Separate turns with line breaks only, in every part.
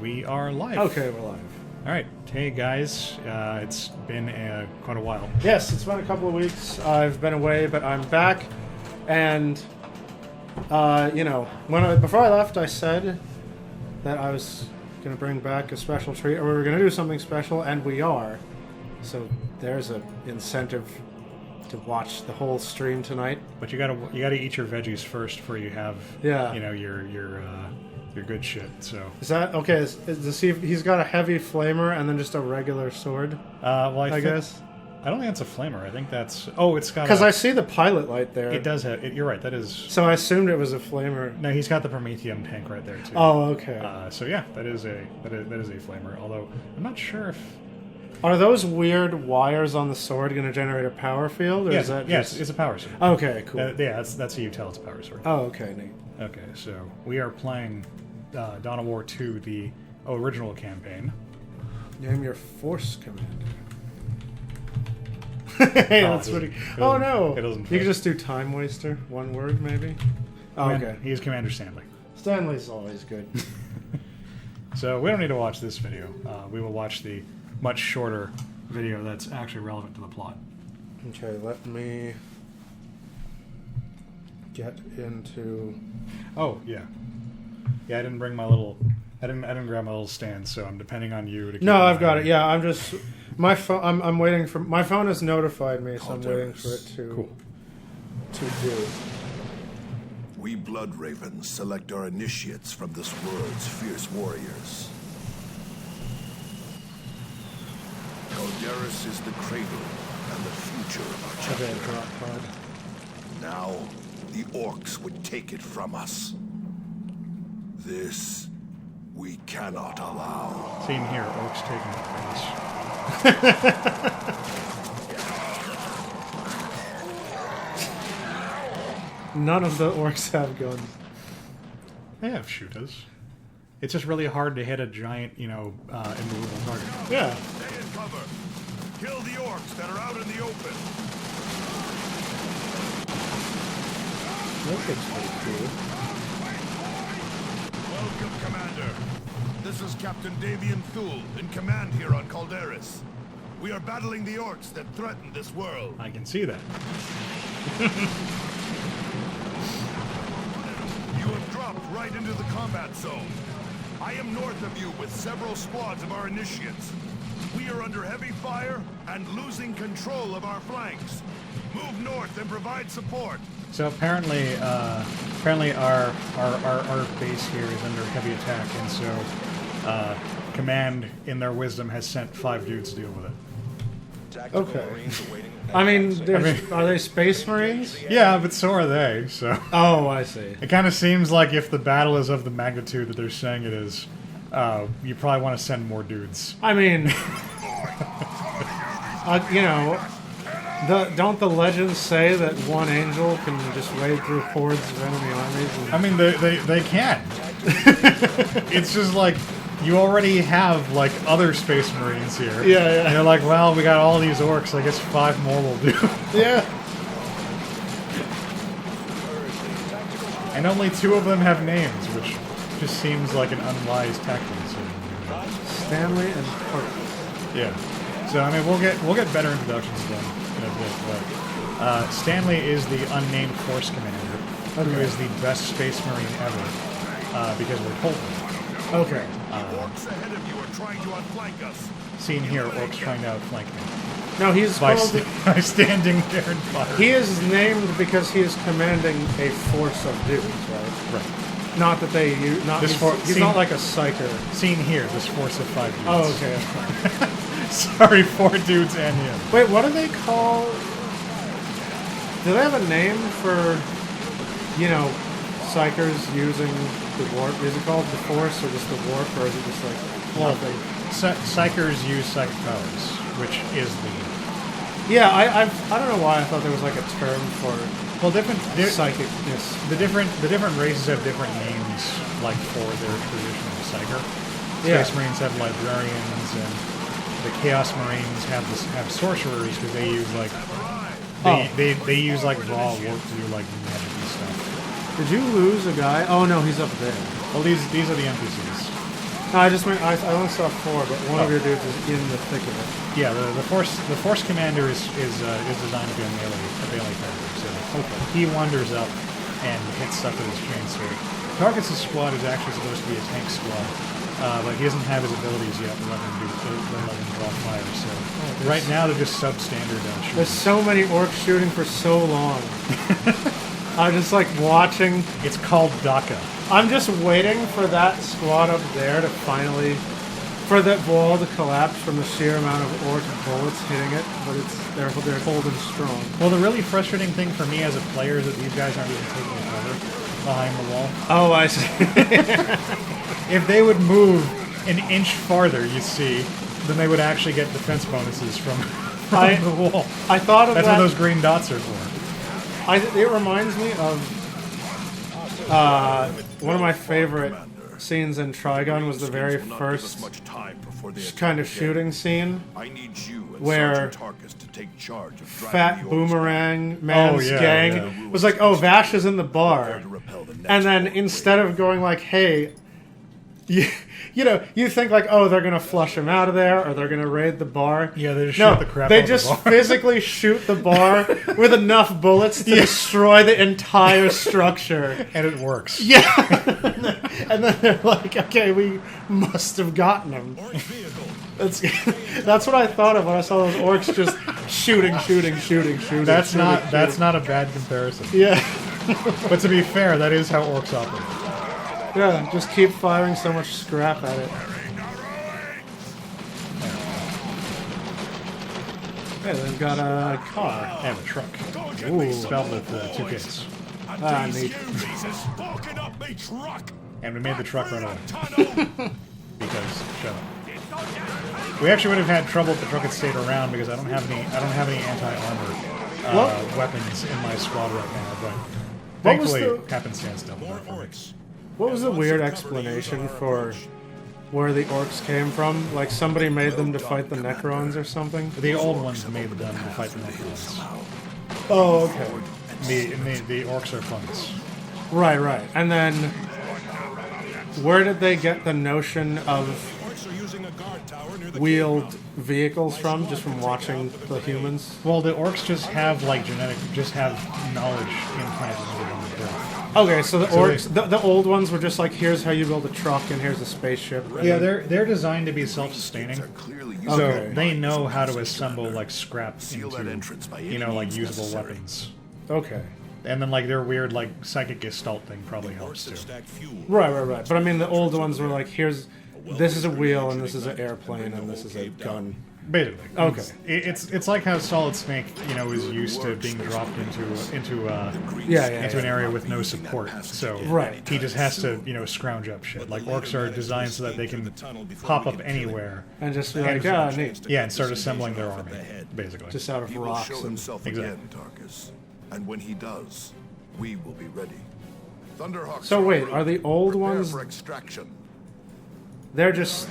we are live.
Okay, we're live.
All right. Hey, guys. It's been quite a while.
Yes, it's been a couple of weeks. I've been away, but I'm back. And, before I left, I said that I was going to bring back a special treat, or we were going to do something special, and we are. So there's an incentive to watch the whole stream tonight.
But you gotta eat your veggies first before you have your good shit. So
Is that okay? He's got a heavy flamer and then just a regular sword.
I
guess
I don't think that's a flamer. I think that's it's got
because I see the pilot light there.
It does have. You're right. That is.
So I assumed it was a flamer.
No, he's got the Prometheum tank right there too.
Oh, okay.
So yeah, that is a flamer. Although I'm not sure if.
Are those weird wires on the sword going to generate a power field, or is that
yes,
just...
it's a power sword.
Okay, cool.
That's how you tell it's a power sword.
Oh, okay, neat.
Okay, so we are playing Dawn of War 2, the original campaign.
Name your force commander. Hey, that's pretty... Oh, no!
It doesn't
You
fit.
can just do time waster. One word, maybe? Oh, okay.
He's Commander Stanley.
Stanley's always good.
So we don't need to watch this video. We will watch the much shorter video that's actually relevant to the plot.
Okay, let me get into...
Oh, yeah. Yeah, I didn't bring my little... I didn't grab my little stand, so I'm depending on you to keep
No,
an
I've
eye
got
on
it. Yeah, I'm just... My phone... I'm waiting for... My phone has notified me, so I'm waiting for it to...
Cool.
To do.
We Blood Ravens select our initiates from this world's fierce warriors. Calderis is the cradle and the future of our
Okay,
chapter.
drop pod.
Now, the orcs would take it from us. This we cannot allow.
Seen here, Orcs taking it from us.
None of the orcs have guns.
They have shooters. It's just really hard to hit a giant, immovable target.
Yeah.
Stay in cover. Kill the orcs that are out in the open.
That looks pretty cool.
Welcome, Commander. This is Captain Davian Thule, in command here on Calderis. We are battling the orcs that threaten this world.
I can see that.
You have dropped right into the combat zone. I am north of you with several squads of our initiates. We are under heavy fire and losing control of our flanks. Move north and provide support.
So apparently our base here is under heavy attack, and so Command, in their wisdom, has sent 5 dudes to deal with it.
Okay. I mean, are they Space Marines?
Yeah, but so are they. So
Oh, I see.
it kind of seems like if the battle is of the magnitude that they're saying it is, you probably want to send more dudes.
I mean, don't the legends say that one angel can just wade through hordes of enemy armies?
I mean, they can. It's just like you already have like other Space Marines here.
Yeah.
And they're like, well, we got all these orcs. I guess 5 more will do.
Yeah.
And only 2 of them have names, which just seems like an unwise tactic.
Stanley and Park.
Yeah. So I mean, we'll get better introductions to them in a bit. But Stanley is the unnamed force commander, who is the best Space Marine ever, because we're told him.
Okay.
Orcs ahead of you are trying to outflank us.
Seen here, orcs trying to outflank me
No, he's
by,
called...
by standing there and firing.
He is named because he is commanding a force of dudes, right?
Right.
Not that they use... He's not like a psyker.
Seen here, this force of 5 dudes.
Oh, okay.
Sorry, 4 dudes and him.
Wait, what do they call... Do they have a name for, psychers using the warp? Is it called the Force or just the warp, or is it just like nothing?
Psychers use psychic powers, which is the...
Yeah, I don't know why I thought there was like a term for psychicness.
The different races have different names, like for their traditional psyker.
Yeah.
Space Marines have librarians, and the Chaos Marines have sorcerers because they use like they use like raw warp to do like magic and stuff.
Did you lose a guy? Oh no, he's up there.
Well, these are the NPCs.
No, I just meant I only saw 4, but one of your dudes is in the thick of it.
Yeah, the force commander is designed to be a melee character. So he wanders up and hits stuff with his chainsaw. Tarkus' squad is actually supposed to be a tank squad, but he doesn't have his abilities yet to let him draw fire. So right now they're just substandard shooting.
There's so many orcs shooting for so long. I'm just like watching.
It's called DACA.
I'm just waiting for that squad up there to finally, for that wall to collapse from the sheer amount of orc bullets hitting it. But they're holding strong.
Well, the really frustrating thing for me as a player is that these guys aren't even taking cover behind the wall.
Oh, I see.
If they would move an inch farther, you see, then they would actually get defense bonuses from the wall.
I thought of
That's
that.
what those green dots are for.
It reminds me of one of my favorite scenes in Trigun was the very first kind of shooting scene where Fat Boomerang Man's gang was like, oh, Vash is in the bar. And then instead of going like, hey, you think like, oh, they're gonna flush him out of there, or they're gonna raid the bar.
Yeah, they just shoot the crap out of the bar.
They just physically shoot the bar with enough bullets to destroy the entire structure,
And it works.
yeah. And then they're like, okay, we must have gotten him. That's what I thought of when I saw those orcs just shooting.
That's not a bad comparison.
Yeah.
But to be fair, that is how orcs operate.
Yeah, just keep firing so much scrap at it. Hey, they've got a car.
And a truck.
Ooh.
Spelled with 2 Ks.
Ah, neat.
And we made the truck run away. Because, shut up. We actually would have had trouble if the truck had stayed around because I don't have any anti-armor weapons in my squad right now, but thankfully happenstance double work for me.
What was the weird explanation for where the orcs came from? Like somebody made them to fight the Necrons or something?
The old ones made them to fight the Necrons.
Oh, okay.
The orcs are fungus.
Right. And then where did they get the notion of wheeled vehicles from? Just from watching the humans?
Well, the orcs just have knowledge implanted into them at birth.
Okay, so the orcs, the old ones were just like, here's how you build a truck and here's a spaceship.
Yeah, they're designed to be self-sustaining, so
Okay.
they know how to assemble like scrap into like usable weapons.
Okay.
And then like their weird like psychic gestalt thing probably helps too.
Right. But I mean, the old ones were like, this is a wheel and this is an airplane and this is a gun.
Basically,
Okay.
It's like how Solid Snake is used to being dropped into an area with no support. So
Right.
he just has to scrounge up shit. Like orcs are designed so that they can pop up anywhere.
And just be like, neat.
Yeah, and start assembling their army, basically.
Just out of
He will
rocks.
show
And,
himself again, Tarkus. And when he does, we will be ready. Thunderhawks.
So wait, are the old
Prepare
ones,
for extraction.
they're just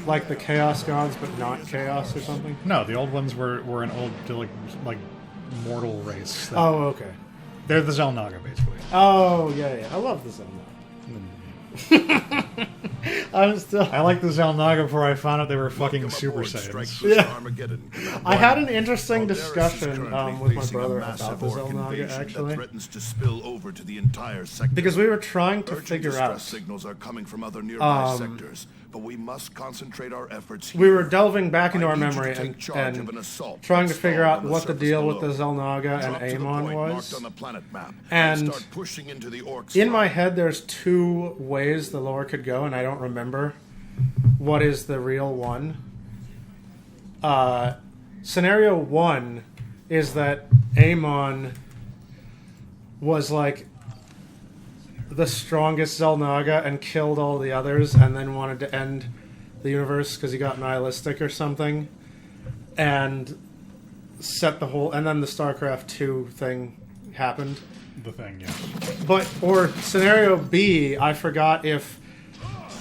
like the Chaos Gods, but not Chaos or something?
No, the old ones were an old like mortal race.
Oh, okay.
They're the Xel'Naga, basically.
Oh, yeah. I love the Zelda.
I like the Xel'Naga before I found out they were fucking Super Saiyans.
Yeah. I had an interesting discussion with my brother about the Xel'Naga, actually.
Threatens to spill over to the entire sector.
Because we were trying to
Urgent
figure
distress
out.
signals are coming from other nearby sectors, but we must concentrate our efforts here.
We were delving back into
I
our
need you
memory
to take charge of an
and
assault
trying to
installed
figure out
on the
what the
surface
deal with the
below.
Xel'Naga
Drop
and
to the
Amon
point marked
was.
on the planet map
And
start pushing into the orcs.
In my head, there's 2 ways the lore could go, and I don't remember what is the real one. Scenario 1 is that Amon was like the strongest Xel'Naga and killed all the others, and then wanted to end the universe because he got nihilistic or something, and set the whole. And then the StarCraft 2 thing happened.
The thing, yeah.
Or scenario B, I forgot if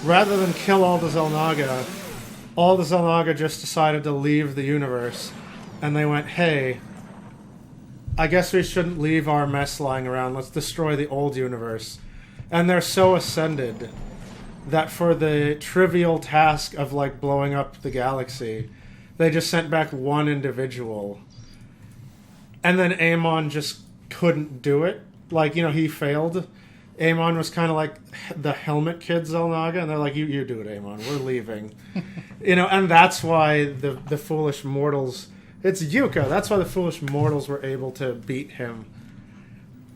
rather than kill all the Xel'Naga just decided to leave the universe, and they went, hey, I guess we shouldn't leave our mess lying around, let's destroy the old universe. And they're so ascended that for the trivial task of like blowing up the galaxy, they just sent back one individual, and then Amon just couldn't do it. Like, you know, he failed. Amon was kind of like the helmet kid Xel'Naga, and they're like, you do it, Amon. We're leaving. You know, and that's why the foolish mortals... It's Yuka. That's why the foolish mortals were able to beat him.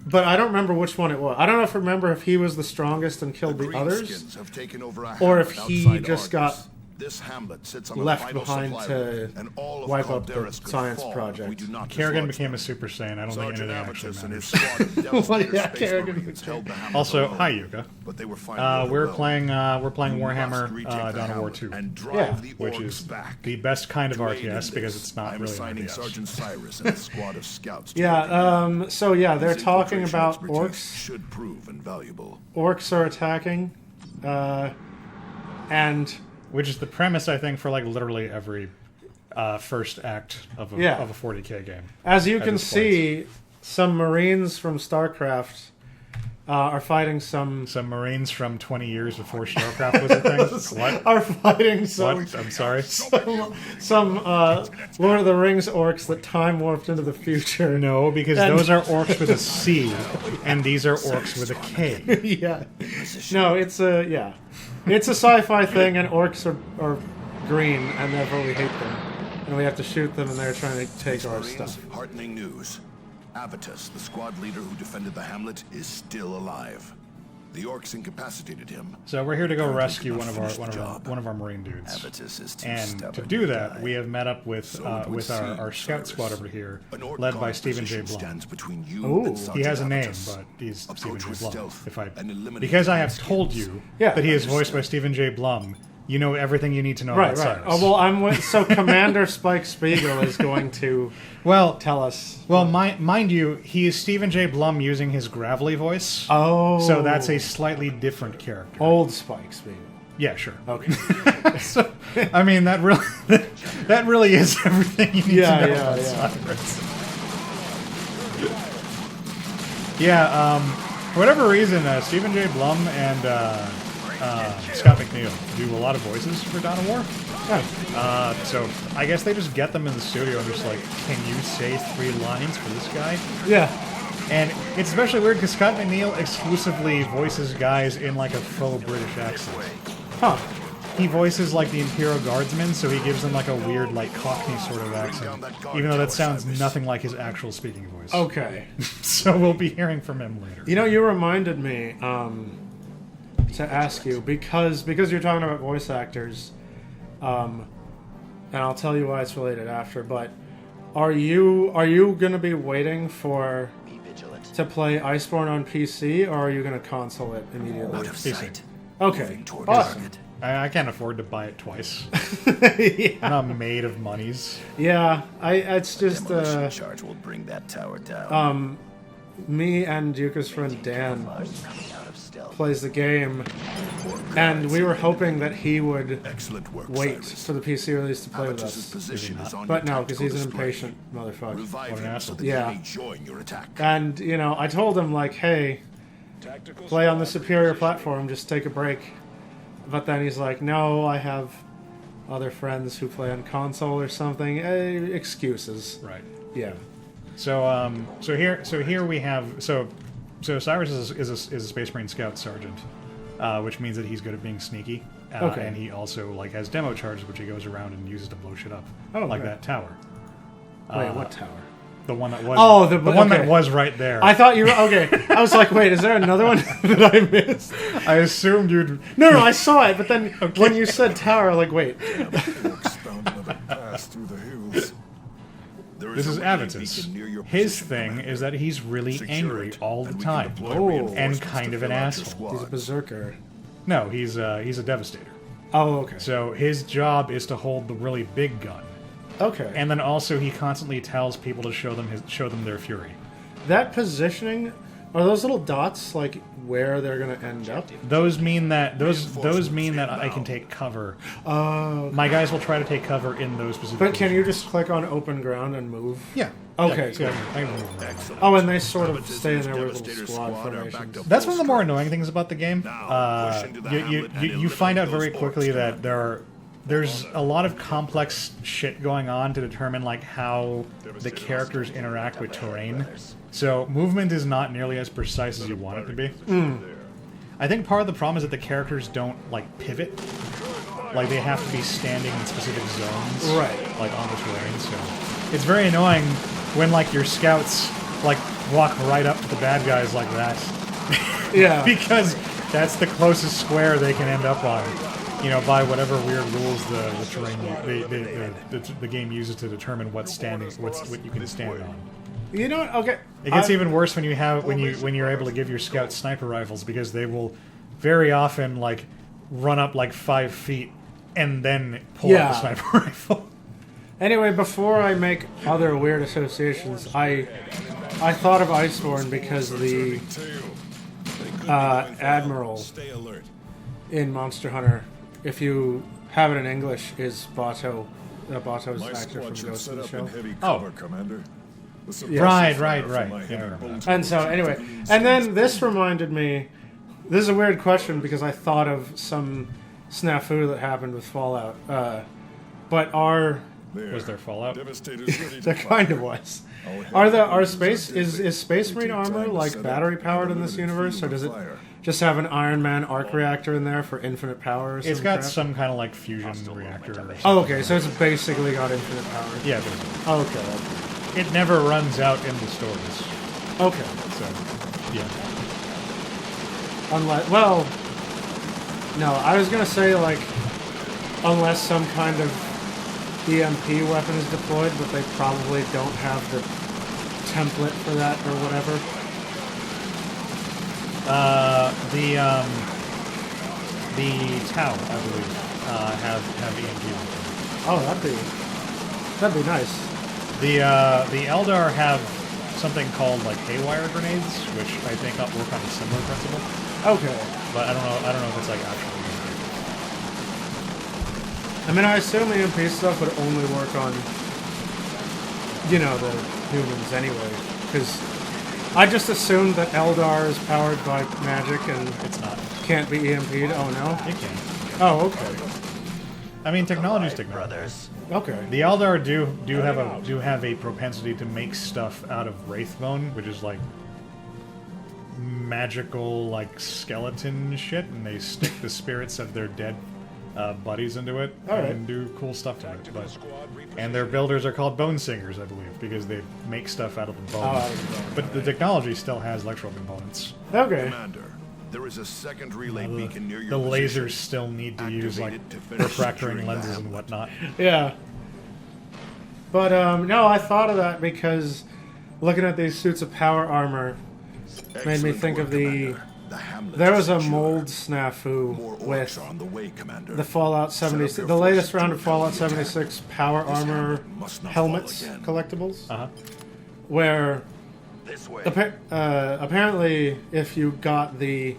But I don't remember which one it was. I don't know if he was the strongest and killed the others,
Greenskins have taken over a
or if
hamlet
he
outside
just
Argus.
got
This hamlet sits on a
left
vital
behind
supply
to
route, and all of
wipe up the
Calderis could
science
fall if
project.
we do not
Kerrigan
dislodge
became
them.
a Super Saiyan. I don't think
Sergeant
anything actually
Avitus and his
matters.
squad of devastator
Yeah,
space
Kerrigan
marines
became-
held the hamlet
Also,
alone,
hi Yuka.
but they were finally
We're
overwhelmed.
playing
We must
Warhammer
retake the
Dawn of War
hamlet
2,
and drive
Yeah.
the
which
orcs
is
back.
the best kind of
To aid in
RTS because
this,
it's not
I'm
really an
assigning
RTS.
Sergeant Cyrus and a squad of scouts. To
Yeah, so yeah, they're
His
talking
infiltration
about
expertise
orcs.
should prove invaluable.
Orcs are attacking, and
Which is the premise, I think, for like literally every first act of a
Yeah.
40k game.
as you
At
can
this point.
see, some Marines from StarCraft are fighting some
Some Marines from 20 years before StarCraft was a thing. What?
are fighting some
What? I'm sorry.
some Lord of the Rings orcs that time warped into the future.
No, because
And-
those are orcs with a C, and these are orcs with a K.
Yeah, no, it's a sci-fi thing, and orcs are green, and therefore we hate them, and we have to shoot them, and they're trying to take our
Marines,
stuff.
heartening news. Avitus, the squad leader who defended the hamlet, is still alive. The orcs incapacitated him.
So we're here to go
Apparently
rescue
could
one
not
of our
finish the job.
one of our Marine dudes.
Avitus is too
And
stubborn
to do that,
die.
we have met up with
So it would
our
seem,
scout
Cyrus.
squad over here,
An orc
led by
guard
Stephen J.
position
Blum.
stands between you
Ooh.
and
He
Sergeant
has a name,
Avitus.
but he's Stephen
Approach
J.
with
Blum.
stealth
If I,
and eliminate
because I have
Greenskins.
told you
Yeah.
that he is voiced by Stephen J. Blum, you know everything you need to know
Right,
about
right.
Cyrus.
Oh, well, I'm with, so Commander Spike Spiegel is going to
well,
tell us.
mind you, he is Stephen J. Blum using his gravelly voice,
Oh,
so that's a slightly different character.
old Spike Spiegel.
Yeah, sure.
Okay.
So, I mean, that really is everything you need
Yeah,
to know
yeah,
about
yeah.
Cyrus. Yeah, for whatever reason, Stephen J. Blum and Scott McNeil do a lot of voices for Dawn of War. So I guess they just get them in the studio and just like, can you say 3 lines for this guy?
Yeah.
And it's especially weird because Scott McNeil exclusively voices guys in like a faux British accent.
Huh.
He voices like the Imperial Guardsmen, so he gives them like a weird, like Cockney sort of accent, even though that sounds nothing like his actual speaking voice.
Okay.
So we'll be hearing from him later.
You know, you reminded me to ask you because you're talking about voice actors, and I'll tell you why it's related after. But are you going to be waiting for
Be vigilant.
to play Iceborne on PC, or are you going to console it immediately?
Out of sight.
Okay.
Moving toward
Awesome.
target.
I can't afford to buy it twice.
Yeah.
I'm not made of monies.
Yeah. It's just
Demolition charge will bring that tower down.
me and Yuka's friend Dan
Mars coming out of stealth.
plays the game, and we were hoping that he would
Excellent work,
wait
Cyrus.
for the PC release to play with
Avitus's
us.
position is on
But
your
no, because
tactical
he's an
display.
impatient motherfucker.
Revive
What an
him so
asshole.
that
Yeah.
he may join your attack.
And, you know, I told him, like, hey, play on the superior platform, just take a break. But then he's like, no, I have other friends who play on console or something. Excuses.
Right.
Yeah.
So here we have so Cyrus is a Space Marine Scout Sergeant, which means that he's good at being sneaky.
Okay.
And he also like has demo charges, which he goes around and uses to blow shit up,
Oh,
like
okay.
that tower,
Wait, what tower?
the one that was
the
one that
okay.
was right there.
I thought you were... Okay. I was like, wait, is there another one that I missed?
I assumed you'd.
No, I saw it, but then when you said tower, like, wait.
Orcs found another pass through the hills. There
This is
a rally
Avitus.
beacon near your
His
position,
thing
Commander.
is that he's really
Secure
angry
it,
all the
and we can
time,
deploy
Oh.
reinforcements
and kind
to
of an
fill out your
asshole.
squad.
He's a berserker.
No, he's a devastator.
Oh, okay.
So his job is to hold the really big gun,
Okay.
and then also he constantly tells people to show them their fury.
That positioning Are those little dots like where they're gonna end up?
Those mean that I can take cover. My guys will try to take cover in those specific.
But can you
positions.
just click on open ground and move?
Yeah.
Okay,
Yeah,
good.
I can move around.
Oh, and they sort of
Competitors
stay in
in
there with
Devastator
little squad
squad are back
formations.
to
That's one of the more
Full
annoying things about the game.
Now, push into the hamlet and
You find out very
eliminate
quickly
those
that
orcs.
there's a lot of complex shit going on to determine like how the characters interact with terrain. So movement is not nearly as precise as you want it to be. I think part of the problem is that the characters don't like pivot. Like they have to be standing in specific zones,
Right.
Like on the terrain. So it's very annoying when like your scouts like walk right up to the bad guys like that.
Yeah.
Because that's the closest square they can end up on, you know, by whatever weird rules the terrain the game uses to determine what you can stand on.
You know what? Okay.
It gets even worse when you're able to give your scouts sniper rifles because they will very often like run up like 5 feet and then pull out
Yeah.
the sniper rifle.
Anyway, before I make other weird associations, I thought of Iceborne because the Admiral
Stay alert.
in Monster Hunter, if you have it in English, is Bato. Bato's
My
actor from
squad should
Ghost
set
in the
up
Show.
in heavy
Oh.
cover, Commander. The
Right,
suppressor
right,
fire from
right.
my
Yeah,
heavy
I remember
bolts
And so, anyway, and then this reminded me. This is a weird question because I thought of some snafu that happened with Fallout, but
Was there Fallout?
Devastator's ready to
there kind of was. Are space is Space Marine armor like battery powered in this universe, or does it just have an Iron Man arc reactor in there for infinite power? Or
It's
some
got
crap?
some kind of like fusion reactor. Or something.
Oh, okay, so it's basically got infinite power.
Yeah, basically.
Oh, okay.
It never runs out in the stores.
Okay.
So, yeah.
Unless, well, no, I was gonna say like, unless some kind of EMP weapon is deployed, but they probably don't have the template for that or whatever.
The Tau, I believe, have EMP.
Oh, that'd be nice.
The Eldar have something called like haywire grenades, which I think work on a similar principle.
Okay.
But I don't know if it's like actually EMP.
I mean, I assume the EMP stuff would only work on, you know, the humans anyway, because I just assumed that Eldar is powered by magic and
It's not.
can't be EMP'd. Oh no.
It can.
Oh, okay.
I mean, technology is technology.
Brothers.
Okay.
The Eldar do have a propensity to make stuff out of Wraithbone, which is like magical like skeleton shit, and they stick the spirits of their dead buddies into it
Alright.
and do cool stuff to it. And their builders are called Bone Singers, I believe, because they make stuff out of the bone.
out of the bone.
But the technology still has electrical components.
Okay.
Commander, there is a second relay beacon near your
The
position.
lasers still need to use like
Activate it to finish
refractoring
securing the
lenses and
hamlet.
whatnot.
Yeah. But no, I thought of that because looking at these suits of power armor made me
Excellent
think
work,
of the.
Commander. The hamlet
There
is
was a
secure.
mold snafu
More orcs
with
are on the way, Commander.
the Fallout 76,
your
the latest
forces
round
to
of Fallout
repel the attack.
76 power
This
armor
hamlet must not fall
helmets
again.
collectibles,
Uh huh.
where
This way.
apparently if you got the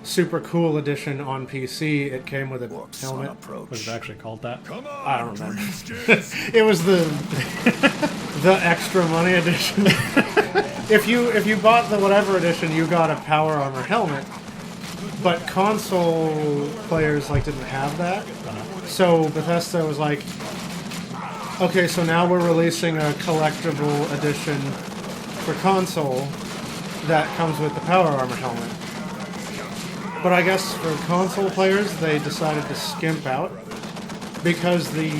super cool edition on PC, it came with a
Orcs on
helmet.
approach.
Was it actually called that?
Come on,
I don't remember.
dreamskins.
It was the extra money edition. If you bought the whatever edition, you got a power armor helmet. But console players like didn't have that. So Bethesda was like, okay, so now we're releasing a collectible edition for console that comes with the power armor helmet. But I guess for console players, they decided to skimp out because the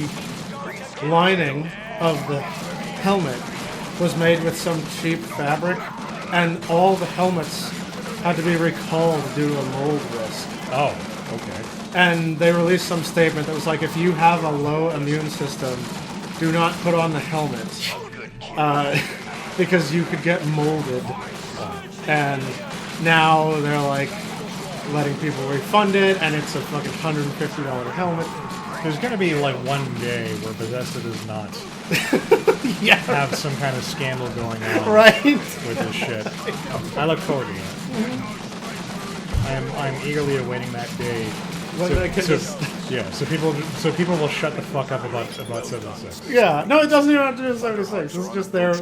lining of the helmet was made with some cheap fabric, and all the helmets had to be recalled due to a mold risk.
Oh, okay.
And they released some statement that was like, if you have a low immune system, do not put on the helmet because you could get molded. And now they're like letting people refund it, and it's a fucking $150 helmet.
there's gonna be like one day where Bethesda does not
Yeah.
have some kind of scandal going on
Right.
with this shit. I look forward to it. I'm eagerly awaiting that day.
When they can just-
So people will shut the fuck up about 76.
Yeah. No, it doesn't even have to do with 76. It's just their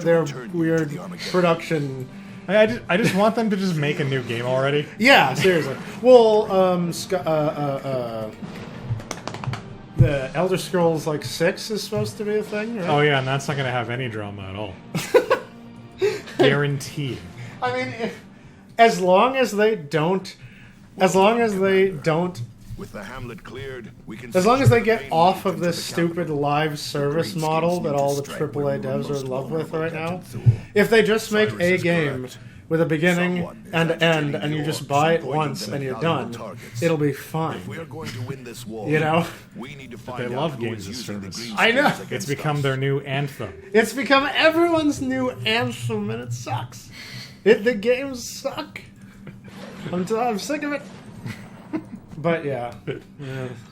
weird production.
I just want them to just make a new game already.
Yeah, seriously. Well, the Elder Scrolls like 6 is supposed to be a thing, right?
Oh yeah, and that's not gonna have any drama at all. Guaranteed.
I mean, as long as they don't,
With the hamlet cleared, we can.
as long as they
secure
get
the main
off of
entrance
this
the capital.
stupid live service
Great
model
schemes
that
need
all
to
the
strike
AAA
when we were
devs are
most
in love with
vulnerable,
right now,
Captain Thule.
if they just make
Cyrus
a
is
game
correct.
with a beginning
Someone is
and
agitating
end, and you
the
just
orcs
buy
and
it
pointing
once
them
and
at
you're
valuable
done,
targets.
it'll be fine.
If we are going to win this war,
You know?
we need to find
They
out
love
who
games
is
as
using the
service.
green
I know.
skins
It's
against
become
us.
their new anthem.
It's become everyone's new anthem, and it sucks. The games suck. I'm sick of it. But yeah.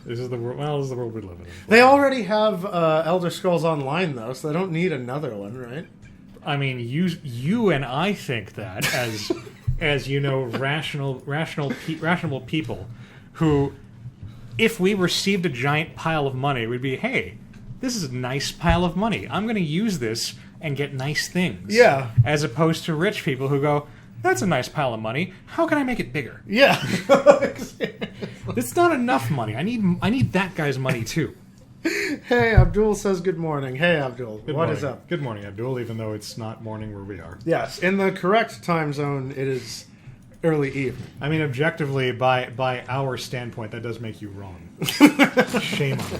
This is the world. Well, this is the world we live in.
They already have Elder Scrolls Online, though, so they don't need another one, right?
I mean, you and I think that as you know, rational people who, if we received a giant pile of money, we'd be, hey, this is a nice pile of money. I'm going to use this and get nice things.
Yeah.
As opposed to rich people who go, that's a nice pile of money. How can I make it bigger?
Yeah.
It's not enough money. I need that guy's money too.
Hey, Abdul says good morning. Hey, Abdul.
Good
What
morning.
is up?
Good morning, Abdul, even though it's not morning where we are.
Yes, in the correct time zone, it is early evening.
I mean, objectively, by our standpoint, that does make you wrong. Shame on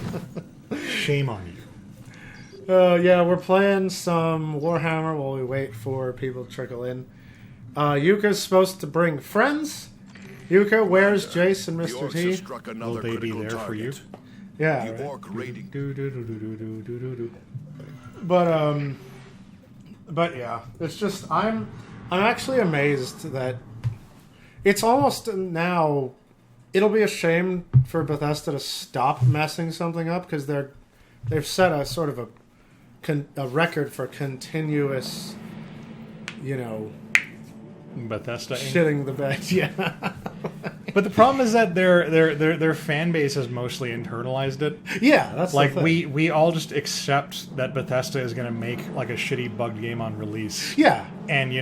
you. Shame on you.
Yeah, we're playing some Warhammer while we wait for people to trickle in. Yuka's supposed to bring friends. Yuka, where's Jace and
The
Mr.
orcs
T?
have struck another
Will they be
critical
there for you?
target.
Yeah,
The
right.
orc raiding.
But yeah, it's just I'm actually amazed that it's almost now. It'll be a shame for Bethesda to stop messing something up because they've set a sort of a record for continuous,
Bethesda. Inc.
shitting the bed. Yeah,
But the problem is that their fan base has mostly internalized it.
yeah, that's
Like
the thing.
we all just accept that Bethesda is going to make like a shitty bugged game on release,
Yeah,
and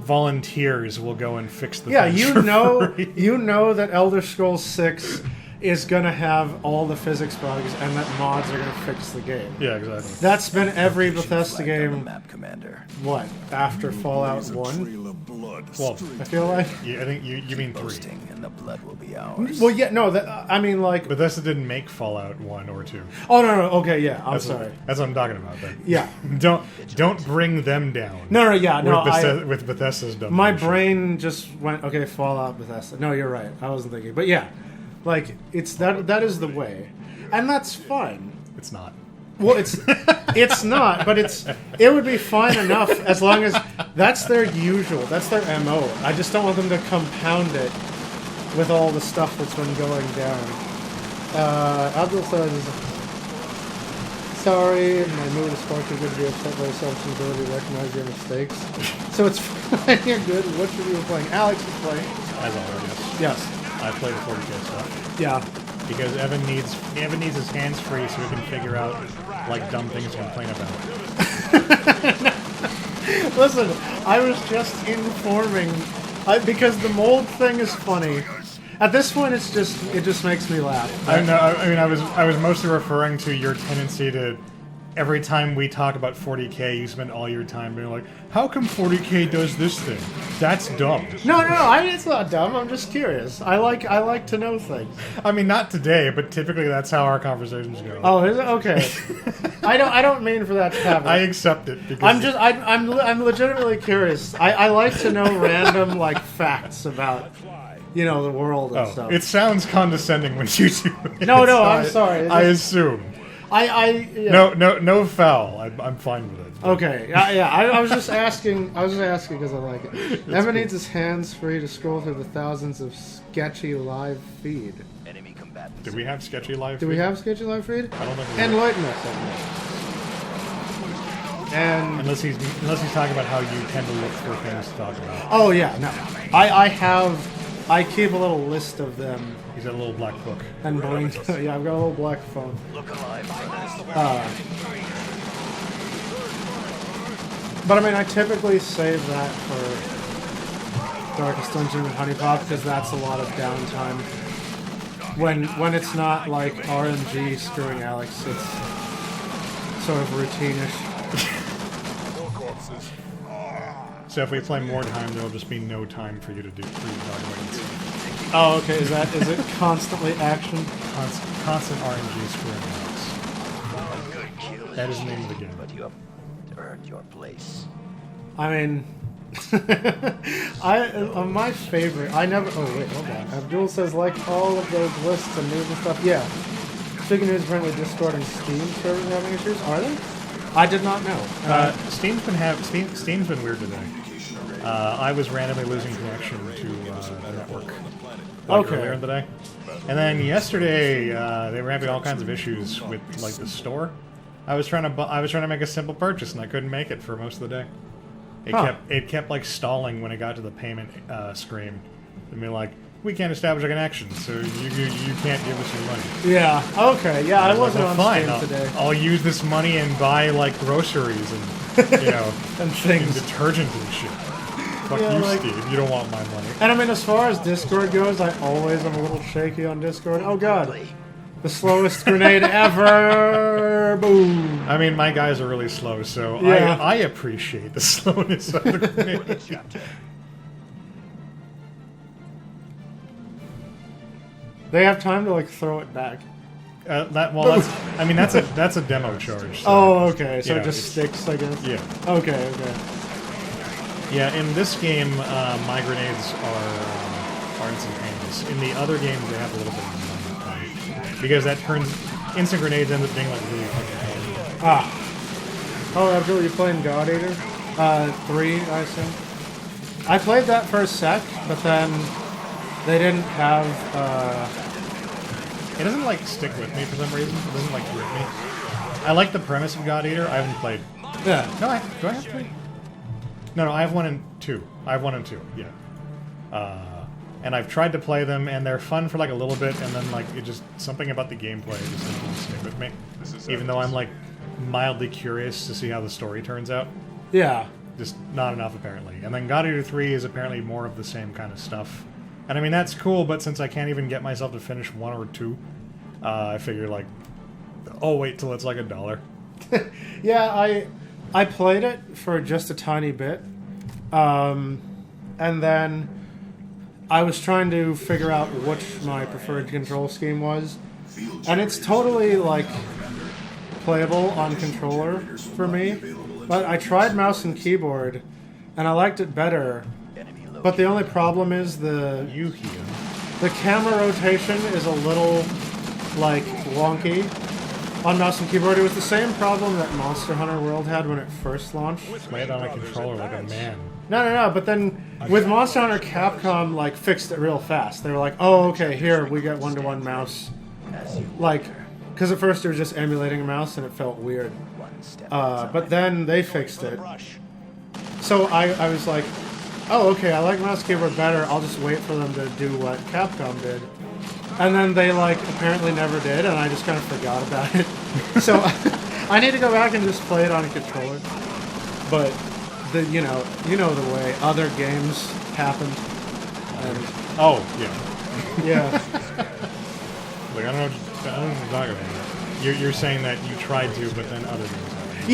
volunteers will go and fix the
yeah,
things
you
for
know,
free.
you know that Elder Scrolls 6 is gonna have all the physics bugs, and that mods are gonna fix the game.
Yeah, exactly.
That's been every
Location
Bethesda
flagged on the
game.
map, Commander.
What after Fallout
There's a
1?
trail of blood
Well,
straight
I feel like.
I think you mean 3.
Boasting, and the blood will be ours.
Well, yeah, no, I mean like.
Bethesda didn't make Fallout 1 or 2.
Oh no, okay, yeah, I'm
That's
sorry.
That's what I'm talking about. Then.
Yeah,
Don't bring them down.
no, yeah, no.
With Bethesda's dumb
My
bullshit.
brain just went okay. Fallout, Bethesda. No, you're right. I wasn't thinking, but yeah, like it's that is the way, and that's fine.
It's not.
Well, it's not, but it would be fine enough as long as that's their MO. I just don't want them to compound it with all the stuff that's been going down. Abdul says, "Sorry, my mood is far too good to be upset by yourself's ability to recognize your mistakes." So it's fine. You're good. What should we be playing? Alex is playing.
As always.
Yes.
I played 40K stuff
Yeah.
because Evan needs his hands free so he can figure out like dumb things to complain about.
Listen, I was just informing because the mold thing is funny. At this point, it just makes me laugh.
I know. I mean, I was mostly referring to your tendency to. Every time we talk about 40K, you spend all your time being like, "How come 40K does this thing? That's dumb."
No, it's not dumb. I'm just curious. I like to know things.
I mean, not today, but typically that's how our conversations go.
Oh, is it? Okay. I don't mean for that to happen.
I accept it because
I'm legitimately curious. I like to know random like facts about the world and stuff.
it sounds condescending when you do it.
No,
So
I'm sorry.
I assume.
Yeah.
No foul. I'm fine with it.
Okay, yeah. I was just asking because I like it. Evan needs his hands free to scroll through the thousands of sketchy live feed.
Enemy
Do we have sketchy live?
Do we
feed?
have sketchy live feed?
I don't think we do.
Enlighten us. And
Unless he's talking about how you tend to look for things to talk about.
oh yeah, no, I keep a little list of them
He's got a little black book.
and bring. Yeah, I've got a little black phone. But I mean, I typically save that for Darkest Dungeon and Honey Pop because that's a lot of downtime. When it's not like RNG screwing Alex, it's sort of routine-ish.
So if we play more time, there'll just be no time for you to talk about it.
Oh, okay. Is it constantly action?
Constant RNG screwing Alex. That is the name of the game.
But you have earned your place.
I mean, my favorite. I never. Oh wait, hold on. Abdul says like all of those lists and news and stuff. Yeah. Speaking of news, apparently Discord and Steam servers are having issues. Are they? I did not know.
Steam's been weird today. I was randomly losing connection to the network earlier in the day, and then yesterday they were having all kinds of issues with like the store. I was trying to make a simple purchase and I couldn't make it for most of the day. It kept like stalling when it got to the payment screen. I mean, like, we can't establish a connection, so you can't give us your money.
Yeah. Okay. Yeah, I wasn't on
fine.
Steam today.
I'll use this money and buy like groceries and
and
and
things.
detergent and shit. Fuck
Yeah,
you,
like-
Steve. You don't want my money.
And I mean, as far as Discord goes, I always am a little shaky on Discord. Oh god, the slowest grenade ever! Boom.
I mean, my guys are really slow, so
Yeah.
I appreciate the slowness of the grenade.
They have time to like throw it back.
That's a demo charge. So,
Oh, okay. So
Yeah,
it just
it's-
sticks, I guess.
yeah.
Okay. Okay.
Yeah, in this game, my grenades are instantaneous. In the other games, they have a little bit of time. Because that turns... Instant grenades end up being, like, really fucking hard.
Oh, Abdul, you playing God Eater? 3, I assume. I played that for a sec, but then they didn't have.
It doesn't, like, stick with me for some reason. It doesn't, like, grip me. I like the premise of God Eater. I haven't played...
Yeah.
No, do I have 3? No, I have 1 and 2. I have 1 and 2, yeah. And I've tried to play them, and they're fun for like a little bit, and then like it just something about the gameplay just doesn't stick with me. Even though I'm like mildly curious to see how the story turns out,
Yeah.
just not enough apparently. And then God Eater 3 is apparently more of the same kind of stuff. And I mean that's cool, but since I can't even get myself to finish 1 or 2, I figure like, I'll wait till it's like $1.
Yeah, I played it for just a tiny bit, and then I was trying to figure out which my preferred control scheme was, and it's totally like playable on controller for me. But I tried mouse and keyboard, and I liked it better. But the only problem is the camera rotation is a little like wonky on mouse and keyboard. It was the same problem that Monster Hunter World had when it first launched.
Play it on a controller like a man.
No. But then with Monster Hunter, Capcom like fixed it real fast. They were like, "Oh, okay, here we get 1-to-1 mouse." Like, because at first it was just emulating a mouse and it felt weird. But then they fixed it. So I was like, "Oh, okay, I like mouse keyboard better. I'll just wait for them to do what Capcom did." And then they like apparently never did, and I just kind of forgot about it. So I need to go back and just play it on a controller. But you know the way other games happened. And
Oh yeah.
yeah,
Like I don't know what you're talking about. You're saying that you tried to, but then other things happened.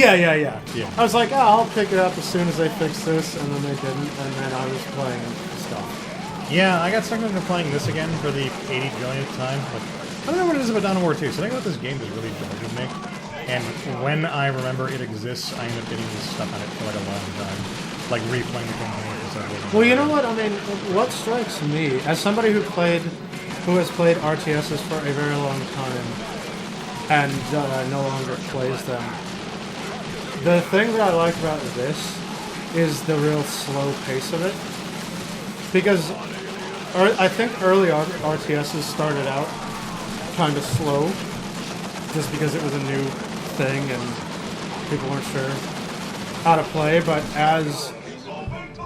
yeah. I was like, I'll pick it up as soon as they fix this, and then they didn't, and then I was playing stuff.
Yeah, I got sucked into playing this again for the 80 billionth time. Like, I don't know what it is about Dawn of War 2. Something about this game just really bothered me. And when I remember it exists, I end up getting this stuff on it for like a long time. Like replaying the campaign.
Well, you know what? I mean, what strikes me as somebody who has played RTSs for a very long time and no longer plays them. The thing that I like about this is the real slow pace of it, because I think early RTSs started out kind of slow, just because it was a new thing and people weren't sure how to play. But as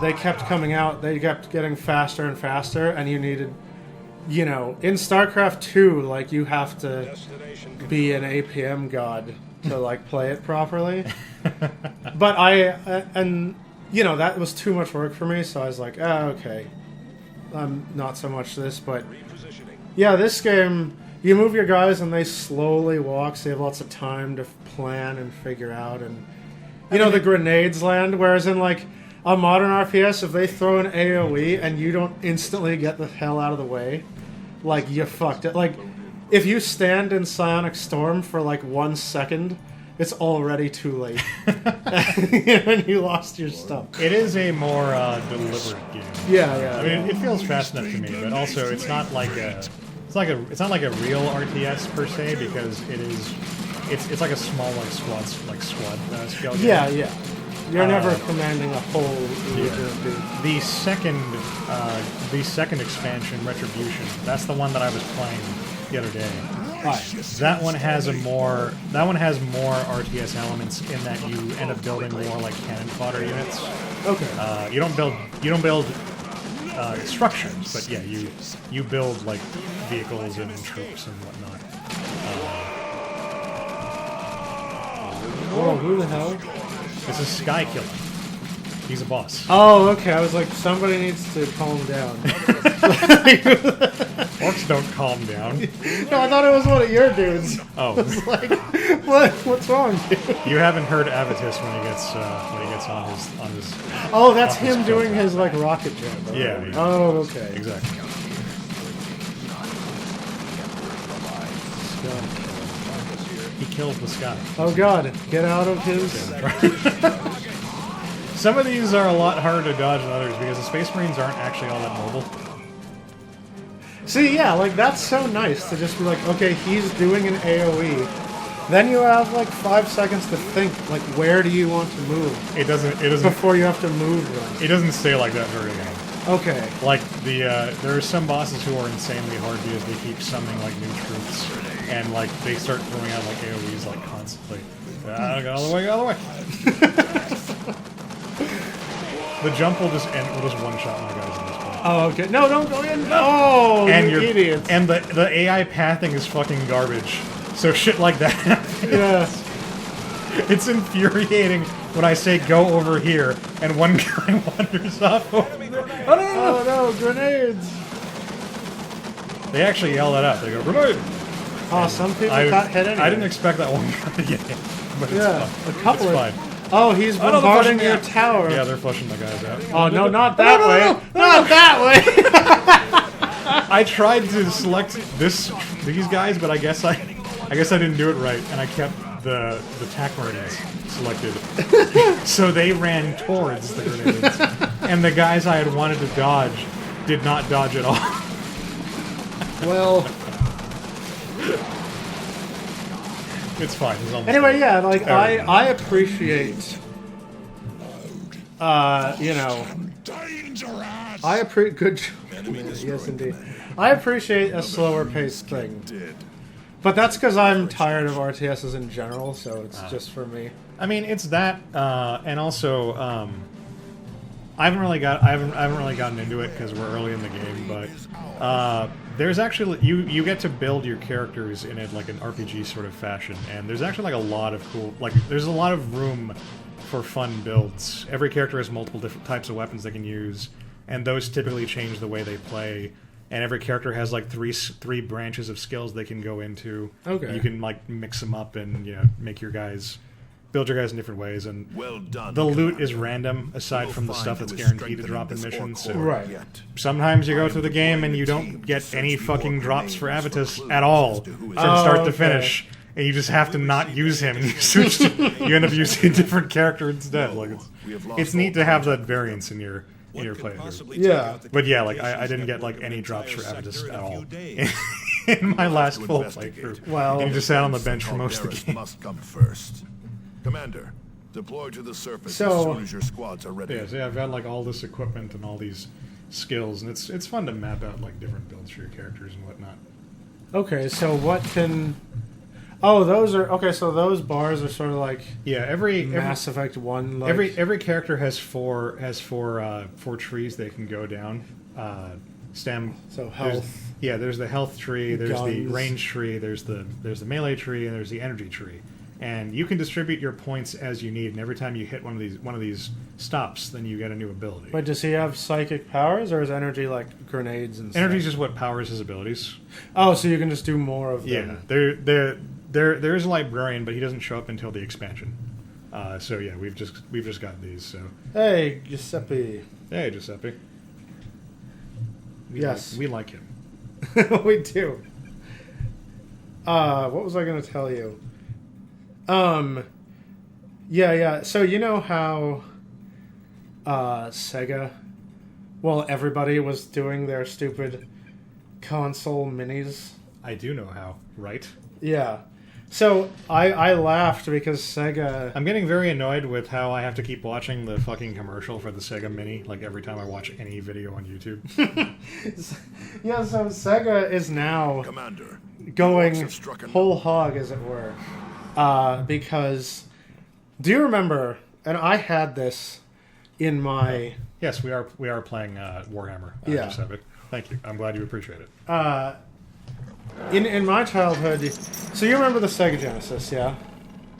they kept coming out, they kept getting faster and faster, and you needed, you know, in StarCraft 2, like, you have to be an APM god to, like, play it properly. But and, you know, that was too much work for me, so I was like, oh, okay. Not so much this, but yeah, this game, you move your guys and they slowly walk, so you have lots of time to plan and figure out, and, you know, the grenades land, whereas in, like, a modern RTS, if they throw an AoE and you don't instantly get the hell out of the way, like, you fucked it. Like, if you stand in Psionic Storm for, like, 1 second, it's already too late. And you lost your stuff.
It is a more deliberate game.
Yeah.
I mean, it feels fast enough to me, but also it's not like a it's not like a real RTS per se, because it's like a small squad scale game.
Yeah. You're never commanding a whole legion of dudes.
The second expansion, Retribution, that's the one that I was playing the other day.
Right.
That one has more RTS elements in that you end up building more like cannon fodder units.
Okay.
You don't build structures, but yeah, you build like vehicles and troops and whatnot.
Whoa, who the hell?
This is Skykiller. He's a boss.
Oh, okay. I was like, somebody needs to calm down.
Orcs don't calm down.
No, I thought it was one of your dudes.
Oh,
Like, what's wrong, dude?
you haven't heard Avitus when he gets on his.
Oh, that's
off his
him doing
kill.
his, like, rocket jump. Right?
Yeah.
Oh, okay.
Exactly. He kills the sky.
Oh, God. Get out of his...
Some of these are a lot harder to dodge than others because the Space Marines aren't actually all that mobile.
See, yeah, like, that's so nice to just be like, okay, he's doing an AoE. Then you have, like, 5 seconds to think, like, where do you want to move
It doesn't.
before you have to move them.
It doesn't stay like that very long.
Okay.
Like there are some bosses who are insanely hard because they keep summoning like new troops, and like they start throwing out like AOE's like constantly. Get out of the way! Get out of the way! The jump will just one shot my guys in this point.
Oh, okay. No, don't go in. No,
And
you idiots.
And the AI pathing is fucking garbage. So shit like that happens.
Yeah.
It's infuriating when I say go over here and one guy wanders off over there. Oh no!
Oh no, grenades.
They actually yell that out. They go, grenade!
Oh, some people got hit anyway.
I didn't expect that one guy to get hit. But
Yeah,
it's fine.
a couple
It's
of...
fine.
Oh, he's
Oh, no, they're
bombarding
flushing
your
out.
tower.
Yeah, they're flushing the guys out.
Oh, no, not that way. Not that way.
I tried to select these guys, but I guess I didn't do it right, and I kept the TAC Marines selected. So they ran towards the grenades, and the guys I had wanted to dodge did not dodge at all.
Well,
It's fine. It's almost
anyway,
done.
yeah, like,
There we go.
I appreciate, you know, good job. Yes, indeed. I appreciate a slower paced thing. But that's because I'm tired of RTSs in general, so it's just for me.
I mean, it's that, and also, I haven't really gotten into it because we're early in the game. But there's actually you get to build your characters in it like an RPG sort of fashion, and there's actually like a lot of cool there's a lot of room for fun builds. Every character has multiple different types of weapons they can use, and those typically change the way they play. And every character has like three branches of skills they can go into.
Okay.
You can like mix them up and make build your guys in different ways. And
Well done.
the loot
Commander.
is random aside
We'll
from the
find
stuff
who
that's
is
guaranteed to
strengthening
drop in
this
missions.
Orc
So
horde
Right.
yet.
sometimes you
I
go
am
through the
deploying
game and
a
you
team
don't
to
get
search
any
the
fucking
Orc
drops for
remains
Avitus
clues
at all
as to who
from
is
start to
okay.
finish. And you just have to not use him, and you end up using a different character instead. Like
We have lost
it's neat
all
to have that
contact.
variance in your playthrough.
Yeah.
But yeah, like I didn't get like any drops for Avitus at all in my last full playthrough.
Well-
and he just sat on the bench for most of the
Caldera's
game.
must come first. Commander, deploy to the surface
So-
as soon as your squads are ready.
Yeah, so I've got like all this equipment and all these skills, and it's fun to map out like different builds for your characters and whatnot.
Okay, so what can... Oh, those are... Okay, so those bars are sort of like
Yeah, every
Mass Effect 1. Like,
every character has four trees they can go down. Stem.
So
There's,
health.
yeah, there's the health tree. There's the
Guns.
range tree. There's the melee tree, and there's the energy tree. And you can distribute your points as you need. And every time you hit one of these stops, then you get a new ability.
But does he have psychic powers, or is energy like grenades and stuff?
Energy is just what powers his abilities.
Oh, so you can just do more of
Yeah,
them.
there is a librarian, but he doesn't show up until the expansion. So yeah, we've just got these. So
Hey, Giuseppe.
hey, Giuseppe.
Yes.
We like him.
We do. What was I going to tell you? Yeah. So you know how Sega, well, everybody was doing their stupid console minis.
I do know how, right?
Yeah. So I laughed because Sega.
I'm getting very annoyed with how I have to keep watching the fucking commercial for the Sega Mini, like every time I watch any video on YouTube.
Yeah, so Sega is now
Commander,
going
Orcs have struck a
whole hog, as it were, because do you remember? And I had this in my
Yes, we are playing Warhammer.
Yeah.
Giuseppe. Thank you. I'm glad you appreciate it.
in my childhood. So you remember the Sega Genesis, yeah?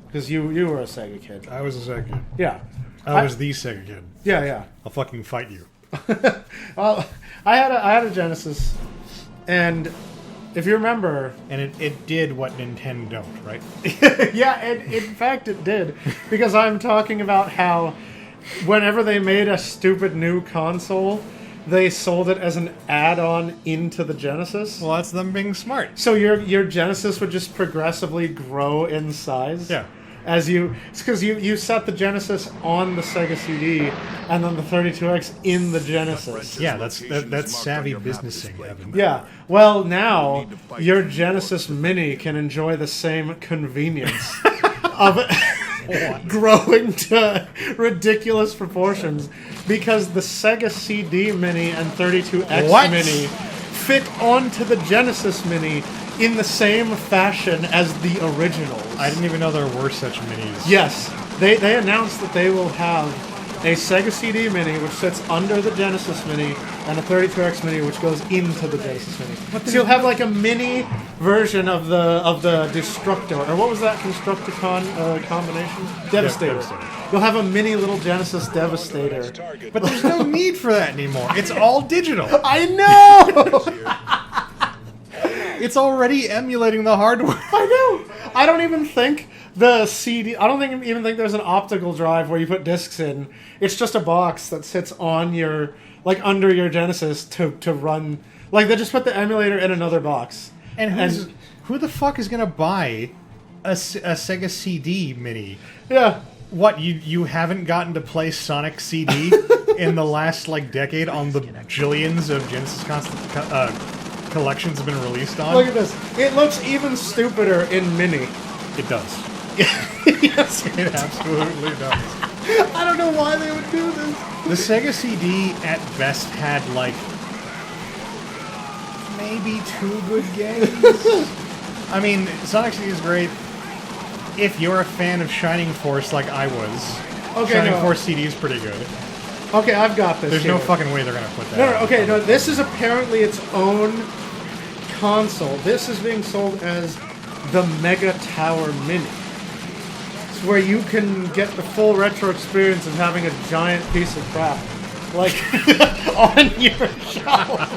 Because you were a Sega kid.
I was a Sega kid.
Yeah,
I was the Sega kid.
yeah.
I'll fucking fight you.
Well, I had a Genesis, and if you remember,
And it did what Nintendo don't, right?
yeah, and in fact it did, because I'm talking about how whenever they made a stupid new console, they sold it as an add-on into the Genesis.
Well, that's them being smart.
So your Genesis would just progressively grow in size.
Yeah.
As it's because you set the Genesis on the Sega CD and then the 32X in the Genesis.
Yeah, that's savvy businessing, Evan.
Yeah. Well, now your Genesis Mini can enjoy the same convenience of growing to ridiculous proportions because the Sega CD Mini and 32X
What?
Mini fit onto the Genesis Mini in the same fashion as the originals.
I didn't even know there were such minis.
Yes, they announced that they will have a Sega CD Mini which sits under the Genesis Mini and a 32X Mini which goes into the Genesis Mini. So you'll have like a mini version of the Destructor, or what was that Constructicon combination? Devastator.
Devastator.
You'll have a mini little Genesis Devastator.
But there's no need for that anymore. It's all digital.
I know.
It's already emulating the hardware.
I know. I don't even think the CD. I don't even think there's an optical drive where you put discs in. It's just a box that sits on your under your Genesis to run. Like they just put the emulator in another box.
And who the fuck is gonna buy a Sega CD Mini?
Yeah.
What, you haven't gotten to play Sonic CD in the last decade on the jillions of Genesis collections have been released on?
Look at this. It looks even stupider in Mini.
It does.
Yes.
It absolutely does.
I don't know why they would do this.
The Sega CD at best had maybe 2 good games. I mean, Sonic CD is great if you're a fan of Shining Force like I was.
Okay,
Shining
no.
Force CD is pretty good.
Okay, I've got this.
There's
here.
no fucking way they're gonna put that.
No,
out.
okay, no, this is apparently its own console. This is being sold as the Mega Tower Mini. It's where you can get the full retro experience of having a giant piece of crap, on your shelf.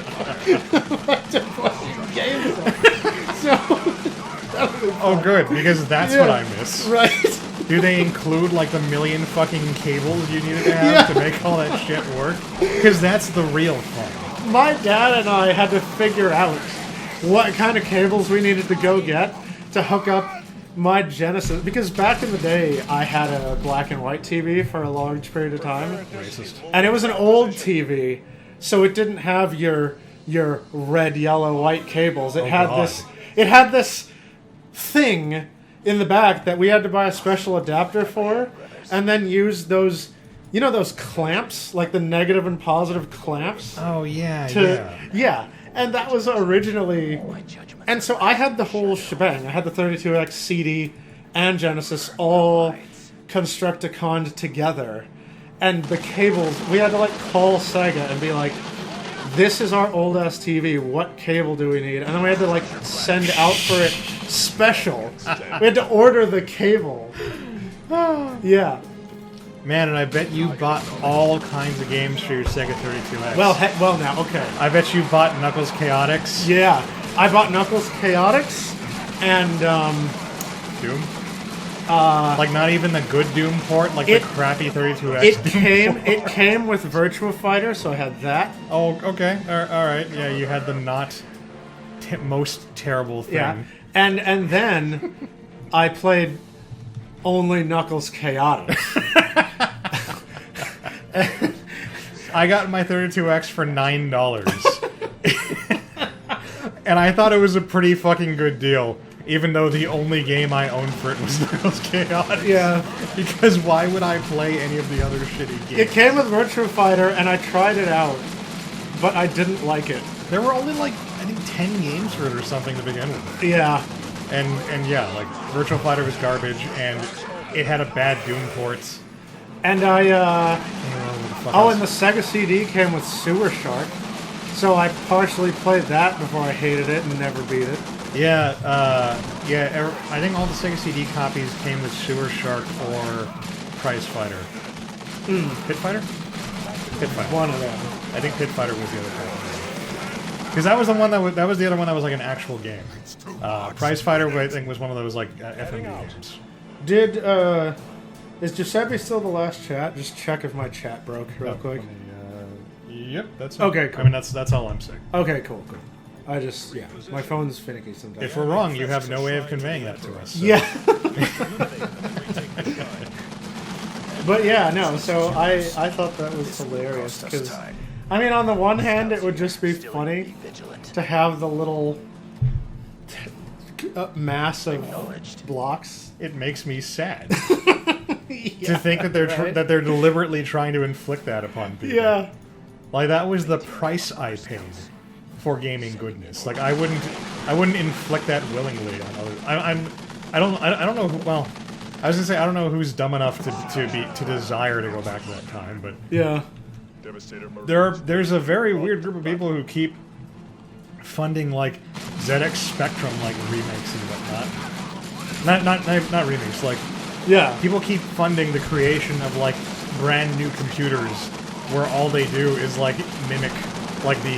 To play games on. So,
Oh, good, because that's what I miss.
right?
Do they include the million fucking cables you needed to have to make all that shit work? Because that's the real fun.
My dad and I had to figure out what kind of cables we needed to go get to hook up my Genesis. Because back in the day, I had a black and white TV for a large period of time.
Racist.
And it was an old TV, so it didn't have your red, yellow, white cables. It had
God.
this thing in the back that we had to buy a special adapter for, and then use those, those clamps, like the negative and positive clamps.
Oh, yeah,
Yeah, And that was originally...
My judgment.
And so I had the whole shebang. I had the 32X CD and Genesis all Constructicon together. And the cables, we had to like call Sega and be like, this is our old ass TV, what cable do we need? And then we had to like send out for it special. We had to order the cable. Yeah.
Man, and I bet you bought all kinds of games for your Sega 32X.
Well now, okay.
I bet you bought Knuckles Chaotix.
Yeah. I bought Knuckles Chaotix and
Doom? Like not even the good Doom port, like
It-
the crappy 32X
it came with Virtua Fighter, so I had that.
Oh, okay. All right. Yeah, you had the not most terrible thing.
Yeah. And then I played only Knuckles Chaotix.
I got my 32X for $9. And I thought it was a pretty fucking good deal, even though the only game I owned for it was Knuckles Chaotix.
Yeah.
Because why would I play any of the other shitty games?
It came with Virtua Fighter, and I tried it out, but I didn't like it.
There were only like, I think 10 games for it or something to begin with.
Yeah.
And yeah, like Virtual Fighter was garbage, and it had a bad Doom port.
And and the Sega CD came with Sewer Shark, so I partially played that before I hated it and never beat it.
Yeah, I think all the Sega CD copies came with Sewer Shark or Prize Fighter. Pit Fighter? Pit Fighter.
One of them.
I think Pit Fighter was the other one. Because that was the one that was the other one that was like an actual game. Prize Fighter, I think, was one of those like FMV games.
Is Giuseppe still the last chat? Just check if my chat broke real quick.
Yep, that's
Okay, cool.
I mean, that's all I'm saying.
Okay, cool. I just, my phone's finicky sometimes.
If we're wrong, you have no way of conveying that to us. So.
Yeah. But yeah, no, so I thought that was hilarious because, I mean, on the one hand, it would just be funny to have the little mass of blocks.
It makes me sad to think that they're deliberately trying to inflict that upon people.
Yeah.
Like that was the price I paid for gaming goodness. Like I wouldn't inflict that willingly on others. I don't know who, well, I was gonna say I don't know who's dumb enough to desire to go back to that time, but
Yeah.
there's a very weird group of people who keep funding like ZX Spectrum like remakes and whatnot. Not remakes, like
Yeah.
people keep funding the creation of like brand new computers where all they do is like mimic like the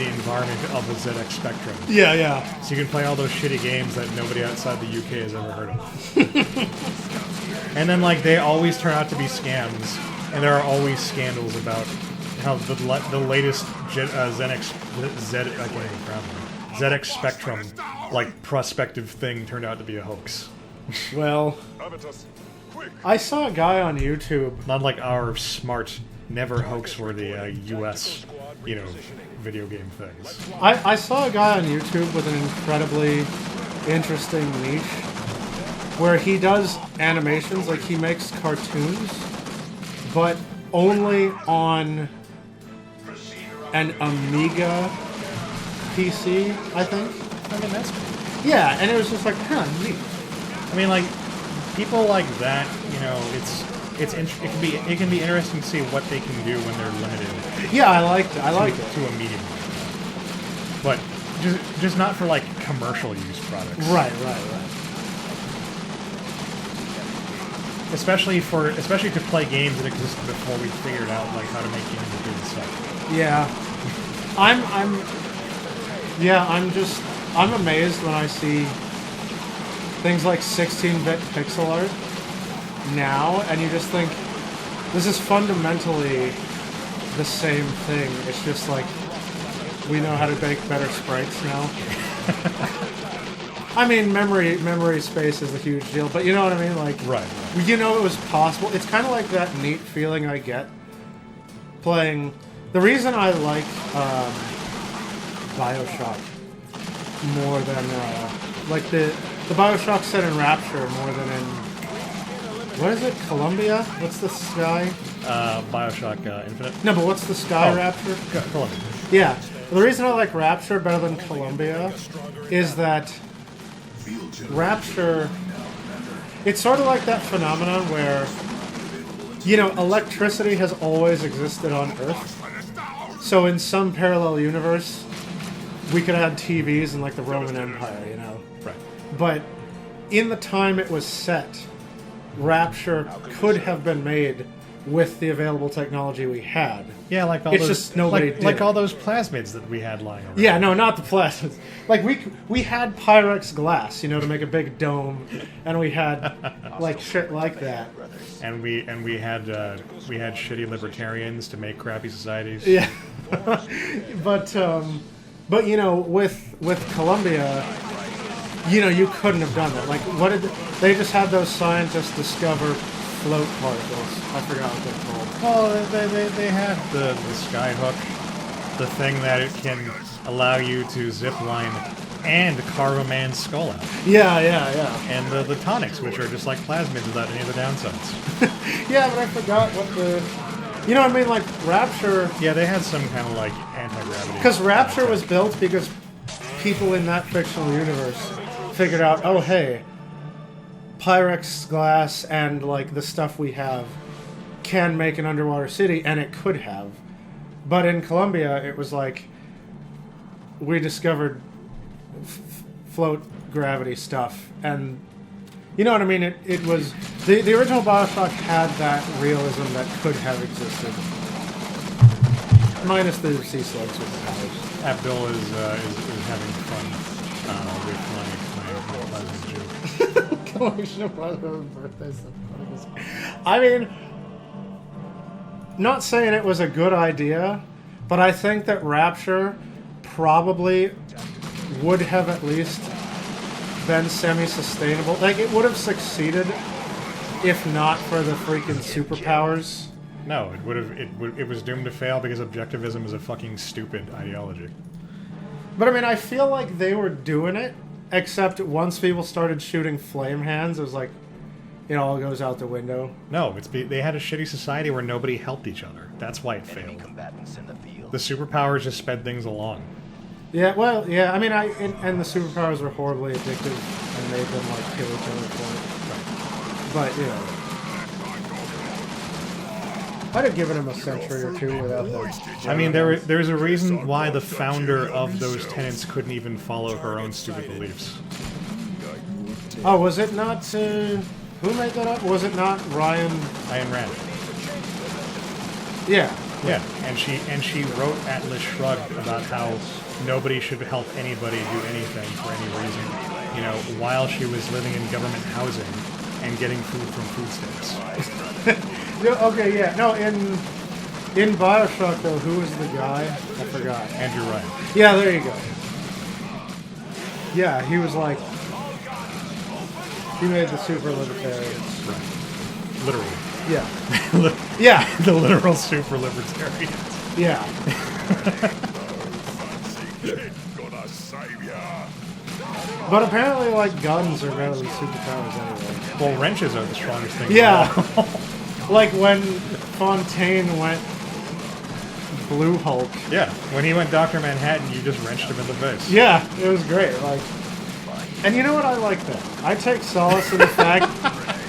environment of the ZX Spectrum.
Yeah.
So you can play all those shitty games that nobody outside the UK has ever heard of. And then like they always turn out to be scams, and there are always scandals about how the latest ZX Spectrum like prospective thing turned out to be a hoax.
Well, I saw a guy on YouTube.
Not like our smart, never hoax-worthy U.S. Video game things.
I saw a guy on YouTube with an incredibly interesting niche where he does animations, like he makes cartoons, but only on an Amiga PC, I think.
I mean, that's cool.
Yeah, and it was just like, neat.
I mean, like people like that, it can be interesting to see what they can do when they're limited.
Yeah, I liked it.
To a medium, but just not for like commercial use products.
Right.
Especially to play games that existed before we figured out like how to make games that do and stuff.
Yeah, I'm amazed when I see things like 16-bit pixel art now, and you just think this is fundamentally the same thing. It's just like we know how to make better sprites now. I mean, memory space is a huge deal, but you know what I mean? Like,
Right.
you know it was possible. It's kind of like that neat feeling I get playing. The reason I like BioShock more than like the BioShock set in Rapture more than in what is it? Columbia? What's the sky?
BioShock Infinite.
No, but what's the sky
Oh.
Rapture?
Columbia.
Yeah. The reason I like Rapture better than Columbia is that Rapture, it's sort of like that phenomenon where, you know, electricity has always existed on Earth. So in some parallel universe, we could have had TVs in like the Roman Empire, you know.
Right.
But in the time it was set, Rapture could have been made with the available technology we had.
Yeah, like all
It's
those,
just nobody did
like
it.
all those plasmids that we had lying around.
Yeah, no, not the plasmas. Like we had Pyrex glass, you know, to make a big dome, and we had like shit like that.
And we had shitty libertarians to make crappy societies.
Yeah, but you know, with Columbia, you know, you couldn't have done that. Like, what did they just had those scientists discover? Float particles. I forgot what they're called.
Well, they had the skyhook, the thing that it can allow you to zip line and carve a man's skull out,
Yeah.
and the tonics, which are just like plasmids without any of the downsides.
Yeah, but I forgot what the. You know what I mean? Like Rapture.
Yeah, they had some kind of like anti-gravity.
Because Rapture was built because people in that fictional universe figured out, oh hey, Pyrex glass and like the stuff we have can make an underwater city, and it could have. But in Columbia, it was like we discovered float gravity stuff, and you know what I mean. It was the original Bioshock had that realism that could have existed, minus the sea slugs with the powers.
Abdul is having fun with my plasmid joke.
Collection of birthdays. I mean, not saying it was a good idea, but I think that Rapture probably would have at least been semi-sustainable. Like, it would have succeeded if not for the freaking superpowers.
No, it was doomed to fail because objectivism is a fucking stupid ideology.
But I mean, I feel like they were doing it, except once people started shooting flame hands, it was like, it all goes out the window.
No, they had a shitty society where nobody helped each other. That's why it
Enemy
failed.
combatants in the field.
The superpowers just sped things along.
Yeah, well, yeah, I mean, and the superpowers were horribly addictive and made them, like, kill each other for it. But, you know. I'd have given him a century or two without them.
I mean, there's a reason why the founder of those tenants couldn't even follow her own stupid beliefs.
Oh, was it not, who made that up? Was it not Ryan?
Ayn Rand.
Yeah.
Yeah, and she wrote Atlas Shrugged about how nobody should help anybody do anything for any reason. You know, while she was living in government housing and getting food from food stamps.
Yeah, okay, yeah. No, in Bioshock, though, who was the guy? I forgot.
Andrew Ryan.
Yeah, there you go. Yeah, he was like... He made the super libertarians.
Right. Literally.
Yeah. Yeah.
The literal super libertarians.
Yeah.
Gonna save ya.
But apparently, like, guns are better than superpowers anyway.
Well, wrenches are the strongest thing.
Yeah. Like when Fontaine went Blue Hulk.
Yeah, when he went Dr. Manhattan, you just wrenched him in the face.
Yeah, it was great. Like, and you know what? I like that. I take solace in the fact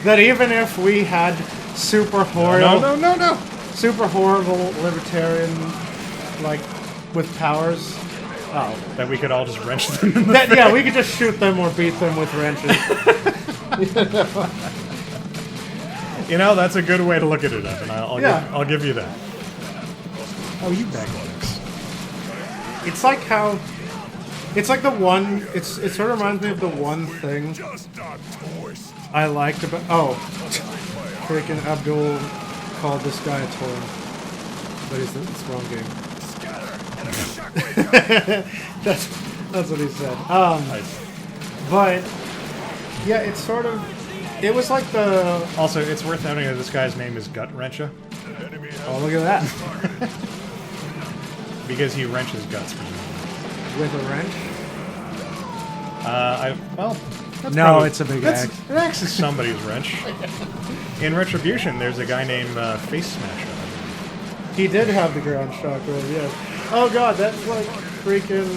that even if we had super horrible,
No.
super horrible libertarian, like, with powers. Oh,
That we could all just wrench them in the
that, yeah, we could just shoot them or beat them with wrenches.
You know, that's a good way to look at it, Evan. I'll give you that. Oh, you baglocks.
It's like how, it's like the one. It sort of reminds me of the one thing
Just a tourist.
I liked about. Oh, freaking Abdul called this guy a toy, but it's the wrong game. That's what he said. But yeah, it's sort of. It was like the.
Also, it's worth noting that this guy's name is Gut Wrencher
Oh, look at that.
because he wrenches guts.
With a wrench.
That's
No,
probably-
it's a big
that's-
axe.
An axe is somebody's wrench. In Retribution, there's a guy named Face Smasher.
He did have the ground shock, really, yes. Oh god, that's like. freaking...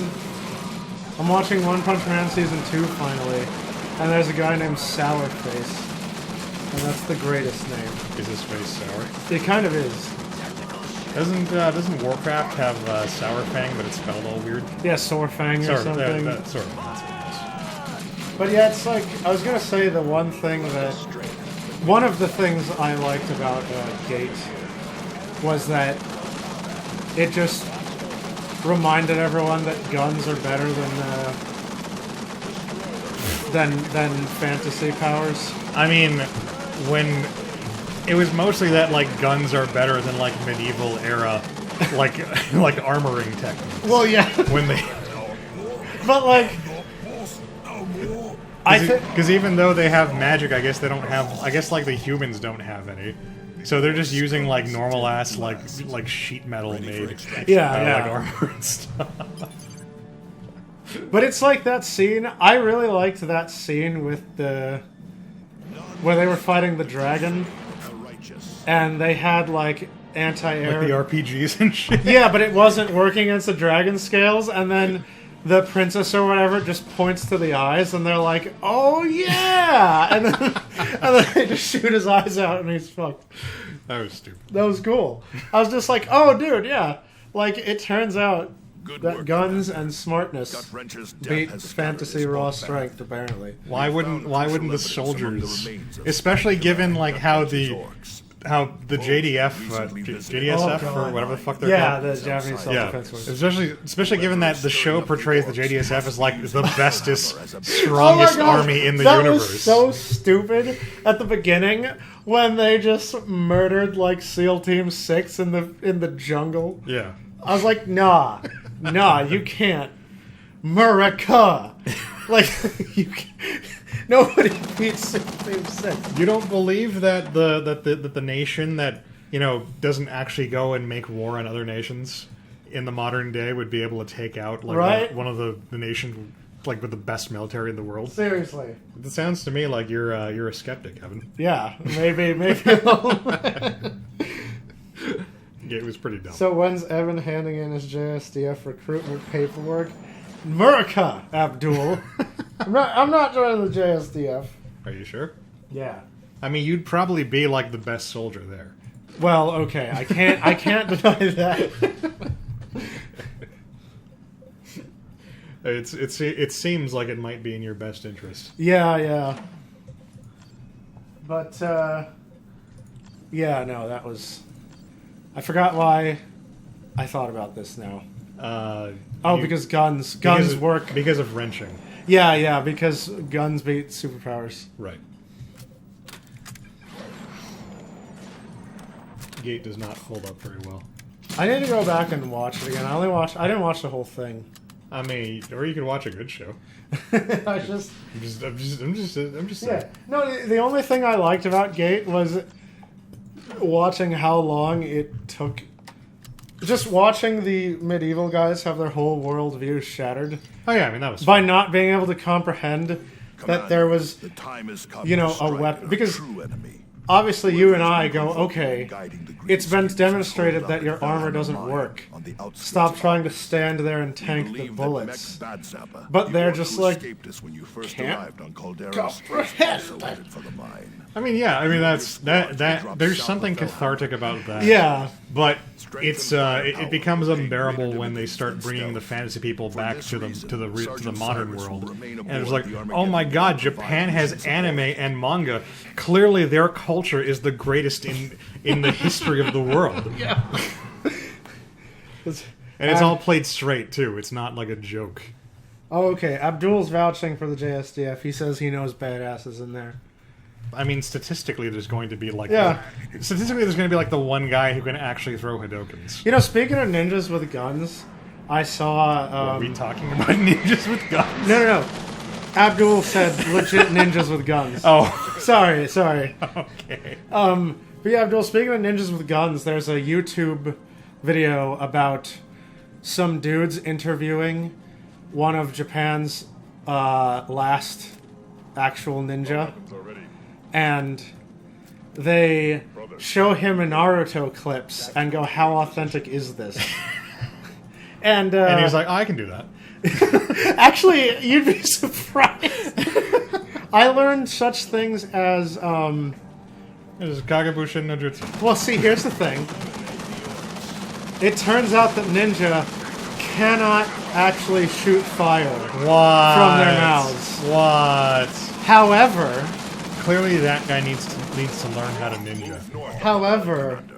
I'm watching One Punch Man Season 2 finally, and there's a guy named Sourface, and that's the greatest name.
Is his face sour?
It kind of is.
Doesn't Warcraft have Sour Fang, but it's spelled all weird?
Yeah, Sorefang or
Sort of,
something.
sort of. That's what it is.
But yeah, it's like, I was gonna say the one thing that... One of the things I liked about Gate was that it just reminded everyone that guns are better than fantasy powers.
I mean, when it was mostly that like guns are better than like medieval era, like armoring techniques.
Well, yeah,
When they,
but like, I think
because even though they have magic, I guess they don't have. I guess like the humans don't have any. So they're just using like normal ass like sheet metal made
Yeah.
like armor and stuff.
But it's like that scene. I really liked that scene with where they were fighting the dragon, and they had like anti-air.
Like the RPGs and shit.
Yeah, but it wasn't working against the dragon scales, and then the princess or whatever just points to the eyes, and they're like, "Oh yeah!" and then they just shoot his eyes out, and he's fucked.
That was stupid.
That was cool. I was just like, "Oh, dude, yeah." Like it turns out
Good
that
work,
guns and smartness
Gut-wrencher's death
beat
has scattered
fantasy
his
raw
whole
strength,
band.
apparently.
Why wouldn't the
Found crucial
soldiers,
evidence among the remains of
especially given like how
Gut-wrencher's
the
orcs.
JDSF or whatever the fuck they're
Yeah,
called.
the Japanese self-defense force.
Especially given that the show portrays the JDSF as like the bestest,
Oh my
strongest
God,
army in the
that
universe.
was so stupid at the beginning when they just murdered like SEAL Team 6 in the jungle.
Yeah.
I was like, nah, you can't. Murica. Like, nobody beats SEAL Team 6.
You don't believe that the nation that doesn't actually go and make war on other nations in the modern day would be able to take out like
Right?
one of the nations like with the best military in the world?
Seriously.
It sounds to me like you're a skeptic, Evan.
Yeah, maybe.
Yeah, it was pretty dumb.
So when's Evan handing in his JSDF recruitment paperwork? Murica, Abdul. I'm not joining the JSDF.
Are you sure?
Yeah.
I mean, you'd probably be like the best soldier there.
Well, okay. I can't deny that.
It seems like it might be in your best interest.
Yeah. But yeah, no, that was. I forgot why I thought about this now. Because guns work.
because of wrenching.
Yeah, because guns beat superpowers.
Right. Gate does not hold up very well.
I need to go back and watch it again. I didn't watch the whole thing.
I mean, or you could watch a good show.
I just
I'm just saying.
yeah. No, the only thing I liked about Gate was watching how long it took. Just watching the medieval guys have their whole worldview shattered
Oh yeah, I mean that was
by not being able to comprehend that there was.
The time has come
You know,
to
a
strike
weapon-
our
because
true enemy.
Obviously, you and I go, okay,
Guiding the
it's been
Greeks
demonstrated
to
that your
hold up
armor
the
doesn't
line
work.
on the outskirts
Stop
of
trying to
Alba.
stand there and
We
tank the
believe that
bullets.
Mech Badzappa,
But
the
they're
orc
just
who
like,
escaped us when you first
can't
arrived on Calderas,
comprehend
also headed for the mine.
I mean, yeah. I mean, that. There's something cathartic about that.
Yeah.
But it becomes unbearable when they start bringing the fantasy people back to the modern world, and it's like, oh my god, Japan has anime and manga. Clearly, their culture is the greatest in the history of the world.
Yeah.
And it's all played straight too. It's not like a joke.
Oh, okay. Abdul's vouching for the JSDF. He says he knows badasses in there.
I mean, statistically, there's going to be like
Yeah.
statistically, there's going to be like the one guy who can actually throw Hadokens.
You know, speaking of ninjas with guns, I saw.
Are we talking about ninjas with guns?
No. Abdul said legit ninjas with guns.
Oh,
Sorry.
okay.
But yeah, Abdul, speaking of ninjas with guns, there's a YouTube video about some dudes interviewing one of Japan's last actual ninja. And they show him in Naruto clips and go, how authentic is this? And
And he was like, oh, I can do that.
actually, you'd be surprised. I learned such things as
It is Kagabushin no Jutsu.
well. See, here's the thing. It turns out that ninja cannot actually shoot fire
What?
from their mouths.
What?
However,
Clearly that guy needs to learn how to ninja.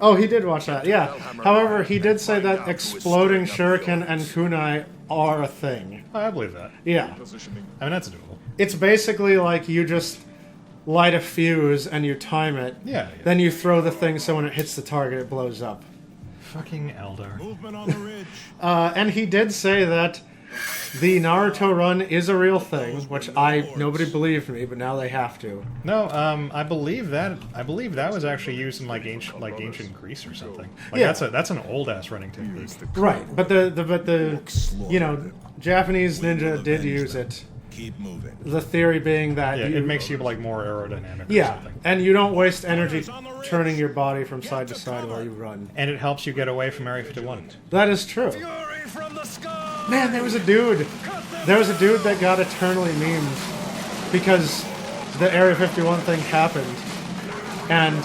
oh, he did watch that. Yeah. However, he did say that exploding shuriken and kunai are a thing.
Oh, I believe that.
Yeah.
I mean, that's doable.
It's basically like you just light a fuse and you time it.
Yeah.
Then you throw the thing so when it hits the target, it blows up.
Fucking Eldar.
Movement on the ridge.
And he did say that the Naruto run is a real thing, which nobody believed me, but now they have to.
No, I believe that was actually used in like ancient Greece or something. Like
Yeah.
that's an old ass running technique.
Right, but the Japanese ninja did use it.
Keep moving.
The theory being that
Yeah, it makes you like more aerodynamic or
yeah,
something.
and you don't waste energy turning your body from side to side while you run.
And it helps you get away from Area 51.
That is true.
Fury from the sky.
Man, there was a dude that got eternally memed because the Area 51 thing happened, and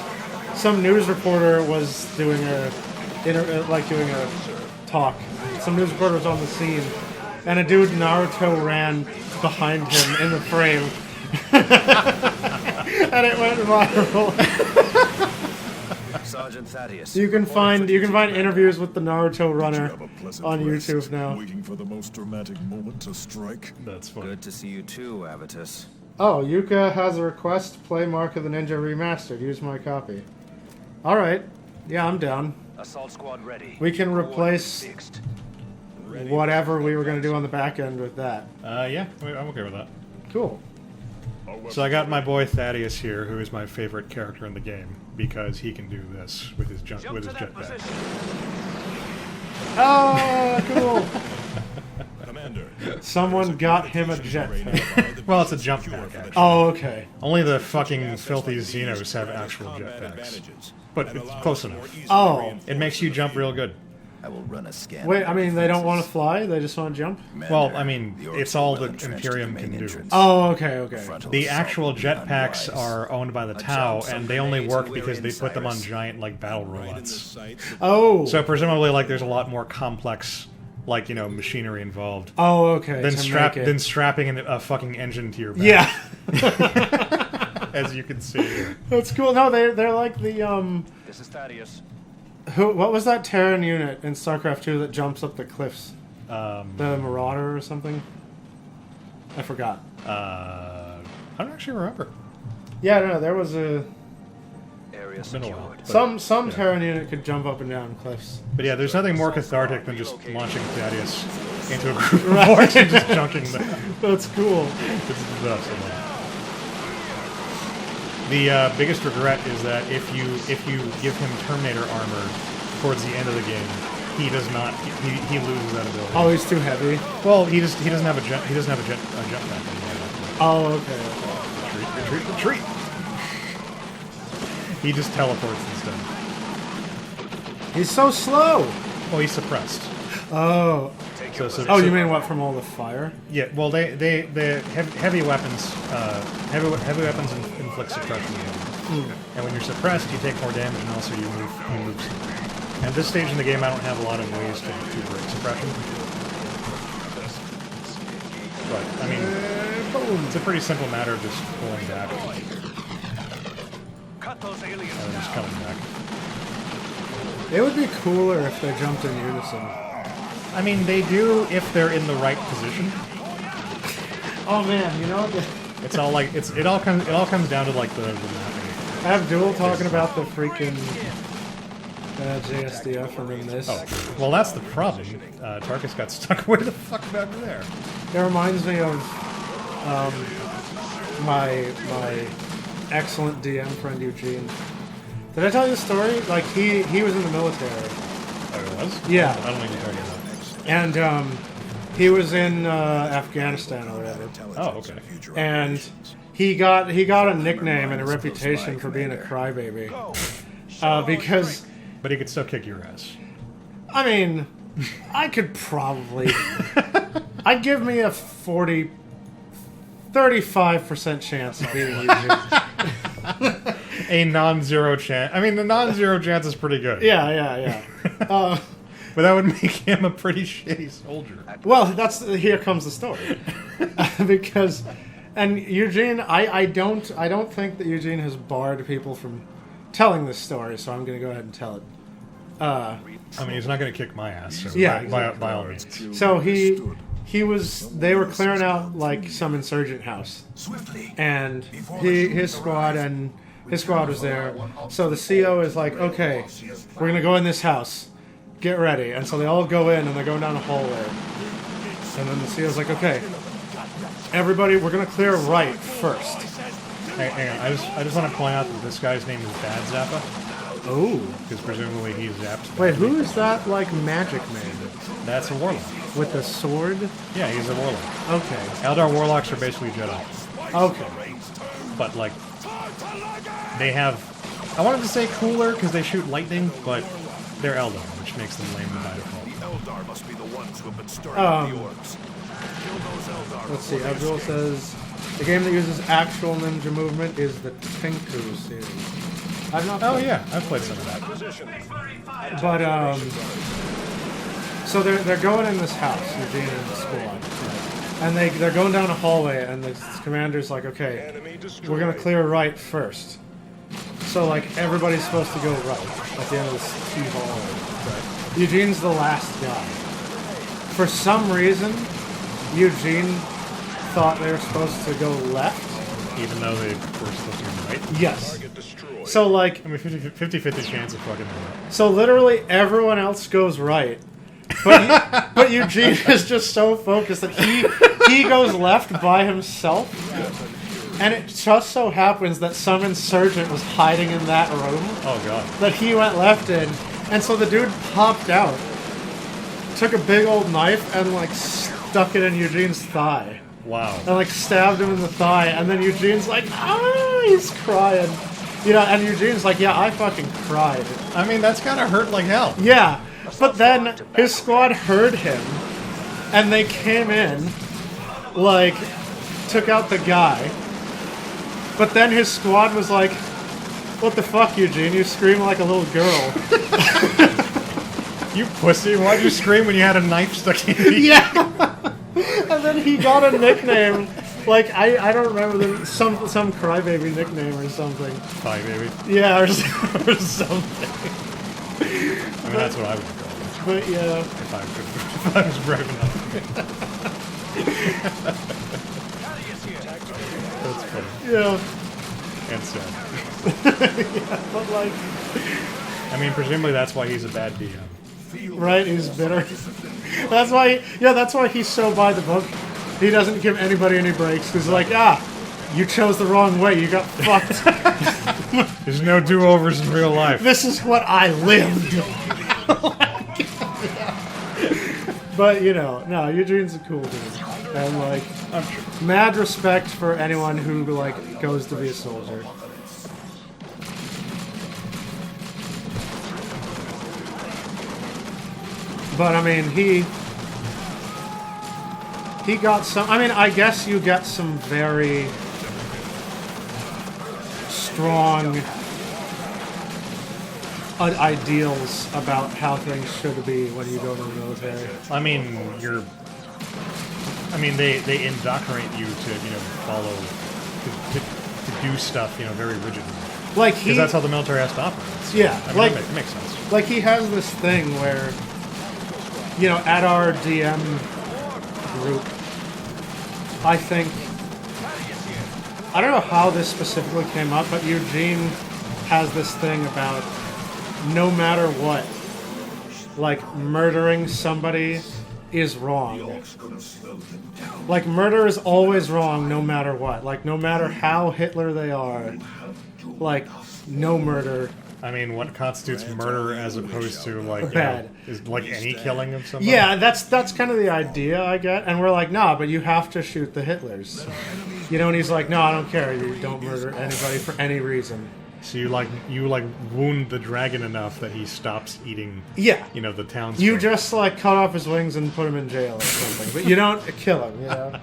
some news reporter was doing a talk. Some news reporter was on the scene, and a dude Naruto ran behind him in the frame, and it went viral.
Sergeant Thaddeus.
You can find interviews with the Naruto runner
Have a pleasant
on
rest,
YouTube now.
Waiting for the most dramatic moment to strike.
That's funny.
Good to see you too, Avitus.
Oh, Yuka has a request. Play Mark of the Ninja Remastered. Use my copy. All right. Yeah, I'm down.
Assault squad ready.
We can replace
Fixed.
whatever we were going to do on the back end with that.
Yeah, I'm okay with that.
Cool.
So I got my boy Thaddeus here, who is my favorite character in the game because he can do this with his jetpack.
Oh, cool.
Commander.
Someone got him a jetpack.
Well, it's a jump pack, actually.
Oh, okay.
Only the fucking filthy Xenos have actual jetpacks. But it's close enough.
Oh,
It makes you jump real good.
I will run a scan.
wait. I mean, they don't want to fly. They just want to jump.
Well, I mean, it's all the Imperium can do.
Oh, okay, okay.
The actual jetpacks are owned by the Tau, and they only work because they put them on giant, like, battle robots.
Oh.
So presumably, like, there's a lot more complex, like, machinery involved
Oh, okay.
than
to make it.
than strapping a fucking engine to your back.
Yeah.
As you can see here.
That's cool. No, they're like the
This is Thaddeus.
What was that Terran unit in StarCraft 2 that jumps up the cliffs? The Marauder or something? I forgot.
I don't actually remember.
Yeah, no, there was a
Area
been a while.
secured.
some Terran unit could jump up and down cliffs.
But yeah, there's nothing more cathartic than just launching Thaddeus into a group of orcs and just chunking them.
That's cool.
It's the best. I love it. The biggest regret is that if you give him Terminator armor towards the end of the game, he does not. He loses that ability.
Oh, he's too heavy.
Well, he doesn't have a jump pack anymore.
Oh, okay.
Retreat. He just teleports instead.
He's so slow.
Well, he's suppressed.
Oh.
So,
You mean what, from all the fire?
Yeah. Well, the heavy weapons inflict suppression damage. And when you're suppressed, you take more damage, and also you move. And at this stage in the game, I don't have a lot of ways to break suppression. But I mean, it's a pretty simple matter of just pulling back
Cut those aliens
and just coming back.
It would be cooler if they jumped in unison.
I mean, they do if they're in the right position.
Oh man, you know what?
It's all like it all comes down to like the mapping.
I have Duel talking about the freaking JSDF and then this.
Oh, well, that's the problem. Tarkus got stuck way the fuck back there.
It reminds me of my excellent DM friend Eugene. Did I tell you the story? Like he was in the military,
Oh, it was?
Yeah.
I don't think you told me that.
and he was in Afghanistan or whatever.
Oh, okay.
And he got a nickname and a reputation for being a crybaby, because
But he could still kick your ass.
I mean, I could probably. I'd give me a 35% chance of beating Eugene.
A non-zero chance. I mean, the non-zero chance is pretty good.
Yeah.
But that would make him a pretty shitty soldier.
Well, here comes the story. Because, and Eugene, I don't think that Eugene has barred people from telling this story, so I'm going to go ahead and tell it.
I mean, he's not going to kick my ass. So
Yeah,
by all means.
So they were clearing out like some insurgent house, and his squad was there. So the CO is like, okay, we're gonna go in this house, get ready. And so they all go in and they're going down a hallway. And then the CO's like, okay, everybody, we're gonna clear right first.
Hey, hang on. I just want to point out that this guy's name is Bad Zappa,
Oh,
because presumably he's zapped.
wait, who is that like magic man
That's a warlock.
with the sword?
Yeah, he's a warlock.
Okay,
Eldar warlocks are basically Jedi,
okay.
but like they have. I wanted to say cooler because they shoot lightning, but they're Eldar, which makes them lame by default.
The Eldar must be the ones who have been stirring up the orcs. Kill those Eldar.
Let's see. Abdul says the game that uses actual ninja movement is the Tinku series. I've not.
Oh
played-
yeah, I've played some of that.
But so they're going in this house, Eugene and the squad, and they're going down a hallway, and the commander's like, okay, we're gonna clear right first. So like everybody's supposed to go right at the end of this huge hallway. Eugene's the last guy. For some reason, Eugene thought they were supposed to go left.
Even though they were supposed to go right.
Yes. So like,
I mean, 50-50 chance of fucking that.
so literally everyone else goes right, but Eugene is just so focused that he goes left by himself, and it just so happens that some insurgent was hiding in that room
Oh god.
that he went left in, and so the dude popped out, took a big old knife and like stuck it in Eugene's thigh,
Wow.
and like stabbed him in the thigh, and then Eugene's like, ah, he's crying. You know, and Eugene's like, yeah, I fucking cried.
I mean, that's gotta hurt like hell.
Yeah, but then his squad heard him, and they came in, like, took out the guy. But then his squad was like, what the fuck, Eugene? You scream like a little girl.
You pussy, why'd you scream when you had a knife stuck in you?
Yeah! And then he got a nickname. Like, I don't remember, some crybaby nickname or something.
Bye, baby.
Yeah, or something.
I mean, that's what I would call it
But yeah.
if I was brave enough. That's funny.
Yeah.
And sad.
But like,
I mean, presumably that's why he's a bad DM.
right, he's bitter. That's why he's so by the book. He doesn't give anybody any breaks. He's like, you chose the wrong way. You got fucked.
There's no do-overs in real life.
This is what I lived. But, you know, no, Eugene's a cool dude. And, like, mad respect for anyone who, like, goes to be a soldier. But, I mean, he got some... I mean, I guess you get some very strong ideals about how things should be when you go to the military.
I mean, they indoctrinate you to, follow, to do stuff, very rigidly.
Like
Because that's how the military has to operate. So,
Yeah,
I mean,
like-
that makes sense.
like he has this thing where, at our DM group, I think, I don't know how this specifically came up, but Eugene has this thing about no matter what, like murdering somebody is wrong. Like murder is always wrong no matter what. Like no matter how Hitler they are, like no murder.
I mean, what constitutes murder as opposed to, like,
Bad.
is like any killing of somebody?
Yeah, that's kind of the idea I get, and we're like, nah, but you have to shoot the Hitlers, and he's like, no, I don't care, you don't murder anybody for any reason.
So you wound the dragon enough that he stops eating.
Yeah.
The town's.
You just like cut off his wings and put him in jail or something, but you don't kill him.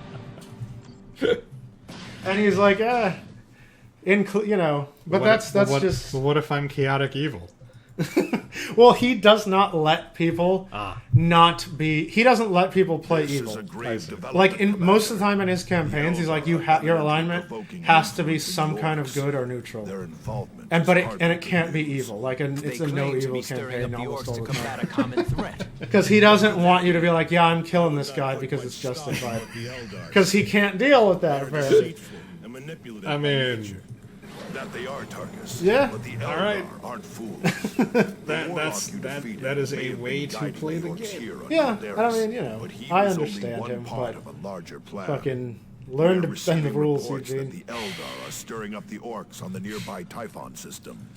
And he's like, But that's just.
But what if I'm chaotic evil?
Well, he does not let people not be. He doesn't let people play
This
evil.
is a grave development
Like in
for
most of
Master.
the time in his campaigns, he's like, your alignment has to be some kind of good or neutral,
Their involvement
and
is
but it
hardly
can't be evil. Like it's
They
a no
claim to
evil
be stirring up
campaign
the
almost
orcs
all
to
the
combat
time.
a common threat.
Because he doesn't want you to be like, yeah, I'm killing this guy because it's justified. Because he can't deal with that apparently.
and manipulative
I
by
mean-
nature. That they are, Tarkus.
Yeah.
But the Eldar
All right.
aren't fools.
That is a way to play the game.
Yeah, I mean,
But he
I
was only
understand
one
him,
part
but
of a larger plan.
fucking learn to
We're
bend the
receiving
rules,
reports that
Eugene.
the Eldar are stirring up the orcs on the nearby Typhon system.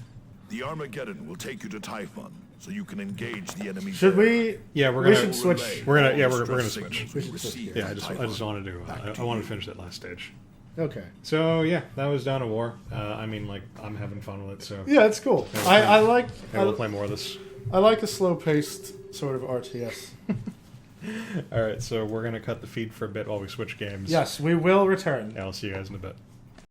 The Armageddon will take you to Typhon, so you can engage the enemy.
Should
there.
we?
Yeah, we're
We
gonna-
should switch.
We're gonna
Stress
switch.
signals we receive
Yeah, I
from
just
Typhon.
want to do.
Back
I
to
want
you.
to finish that last stage.
Okay.
So yeah, that was Dawn of War. I'm having fun with it. So
Yeah, it's cool.
Yeah,
I like.
maybe we'll play more of this.
I like a slow-paced sort of RTS.
All right, so we're gonna cut the feed for a bit while we switch games.
Yes, we will return.
Yeah, I'll see you guys in a bit.